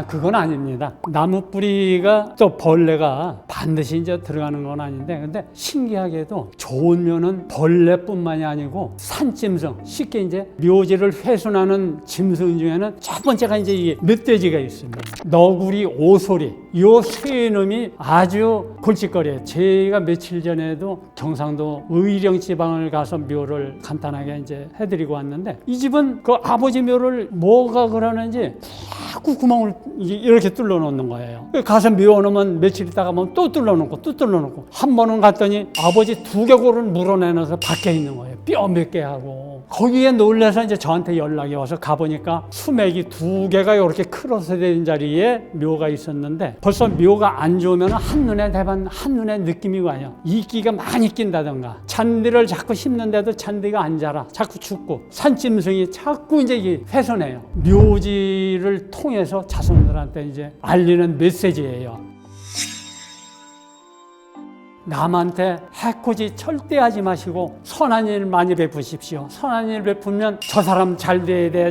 그건 아닙니다. 나무 뿌리가 또 벌레가 반드시 이제 들어가는 건 아닌데, 근데 신기하게도 좋은 묘는 벌레뿐만이 아니고 산짐승, 쉽게 이제 묘지를 훼손하는 짐승 중에는 첫 번째가 이제 이게 멧돼지가 있습니다. 너구리, 오소리, 요 세 놈이 아주 골칫거리예요. 제가 며칠 전에도 경상도 의령 지방을 가서 묘를 간단하게 이제 해드리고 왔는데, 이 집은 그 아버지 묘를 뭐가 그러는지 자꾸 구멍을 이렇게 뚫어 놓는 거예요. 가서 묘놓으면 며칠 있다가 보면 또 뚫어 놓고 또 뚫어 놓고, 한 번은 갔더니 아버지 두개골을 물어내놔서 밖에 있는 거예요. 뼈 몇 개 하고. 거기에 놀라서 이제 저한테 연락이 와서 가보니까 수맥이 2개가 이렇게 크로스된 자리에 묘가 있었는데, 벌써 묘가 안 좋으면 한눈에 대반, 한눈에 느낌이 와요. 이끼가 많이 낀다던가, 잔디를 자꾸 심는데도 잔디가 안 자라, 자꾸 죽고, 산짐승이 자꾸 이제 이게 훼손해요. 묘지를 통해서 자손들한테 이제 알리는 메시지예요. 남한테 해코지 절대 하지 마시고 선한 일 많이 베푸십시오. 선한 일 베푸면 저 사람 잘 돼야 돼,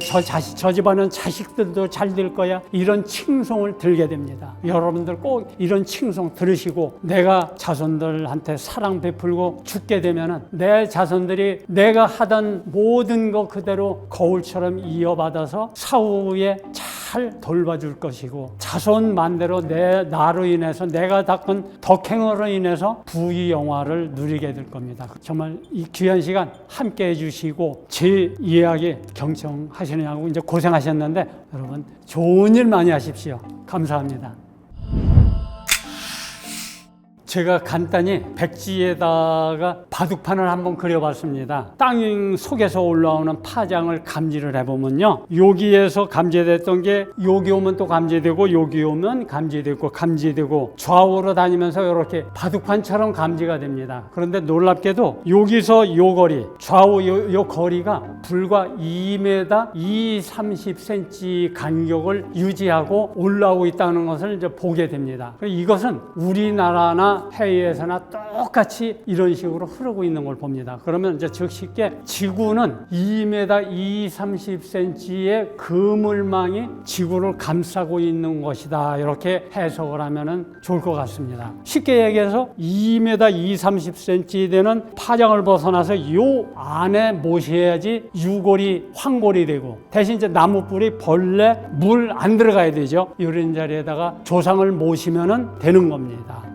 저 집안은 자식들도 잘 될 거야, 이런 칭송을 들게 됩니다. 여러분들 꼭 이런 칭송 들으시고, 내가 자손들한테 사랑 베풀고 죽게 되면은 내 자손들이 내가 하던 모든 거 그대로 거울처럼 이어받아서 사후에 잘 돌봐줄 것이고, 자손 만대로 나로 인해서, 내가 닦은 덕행으로 인해서 부귀 영화를 누리게 될 겁니다. 정말 이 귀한 시간 함께 해주시고, 제 이야기 경청하시느냐고 이제 고생하셨는데, 여러분 좋은 일 많이 하십시오. 감사합니다. 제가 간단히 백지에다가 바둑판을 한번 그려봤습니다. 땅 속에서 올라오는 파장을 감지를 해보면요, 여기에서 감지됐던 게 여기 오면 또 감지되고, 여기 오면 감지되고 좌우로 다니면서 이렇게 바둑판처럼 감지가 됩니다. 그런데 놀랍게도 여기서 요 거리, 좌우 요 거리가 불과 2m 30cm 간격을 유지하고 올라오고 있다는 것을 이제 보게 됩니다. 이것은 우리나라나 해외에서나 똑같이 이런 식으로 흐르고 있는 걸 봅니다. 그러면 이제 즉 쉽게 지구는 2m 30cm의 그물망이 지구를 감싸고 있는 것이다, 이렇게 해석을 하면 좋을 것 같습니다. 쉽게 얘기해서 2m 30cm 되는 파장을 벗어나서 요 안에 모셔야지 유골이 황골이 되고, 대신 이제 나무 뿌리, 벌레, 물 안 들어가야 되죠. 이런 자리에다가 조상을 모시면 되는 겁니다.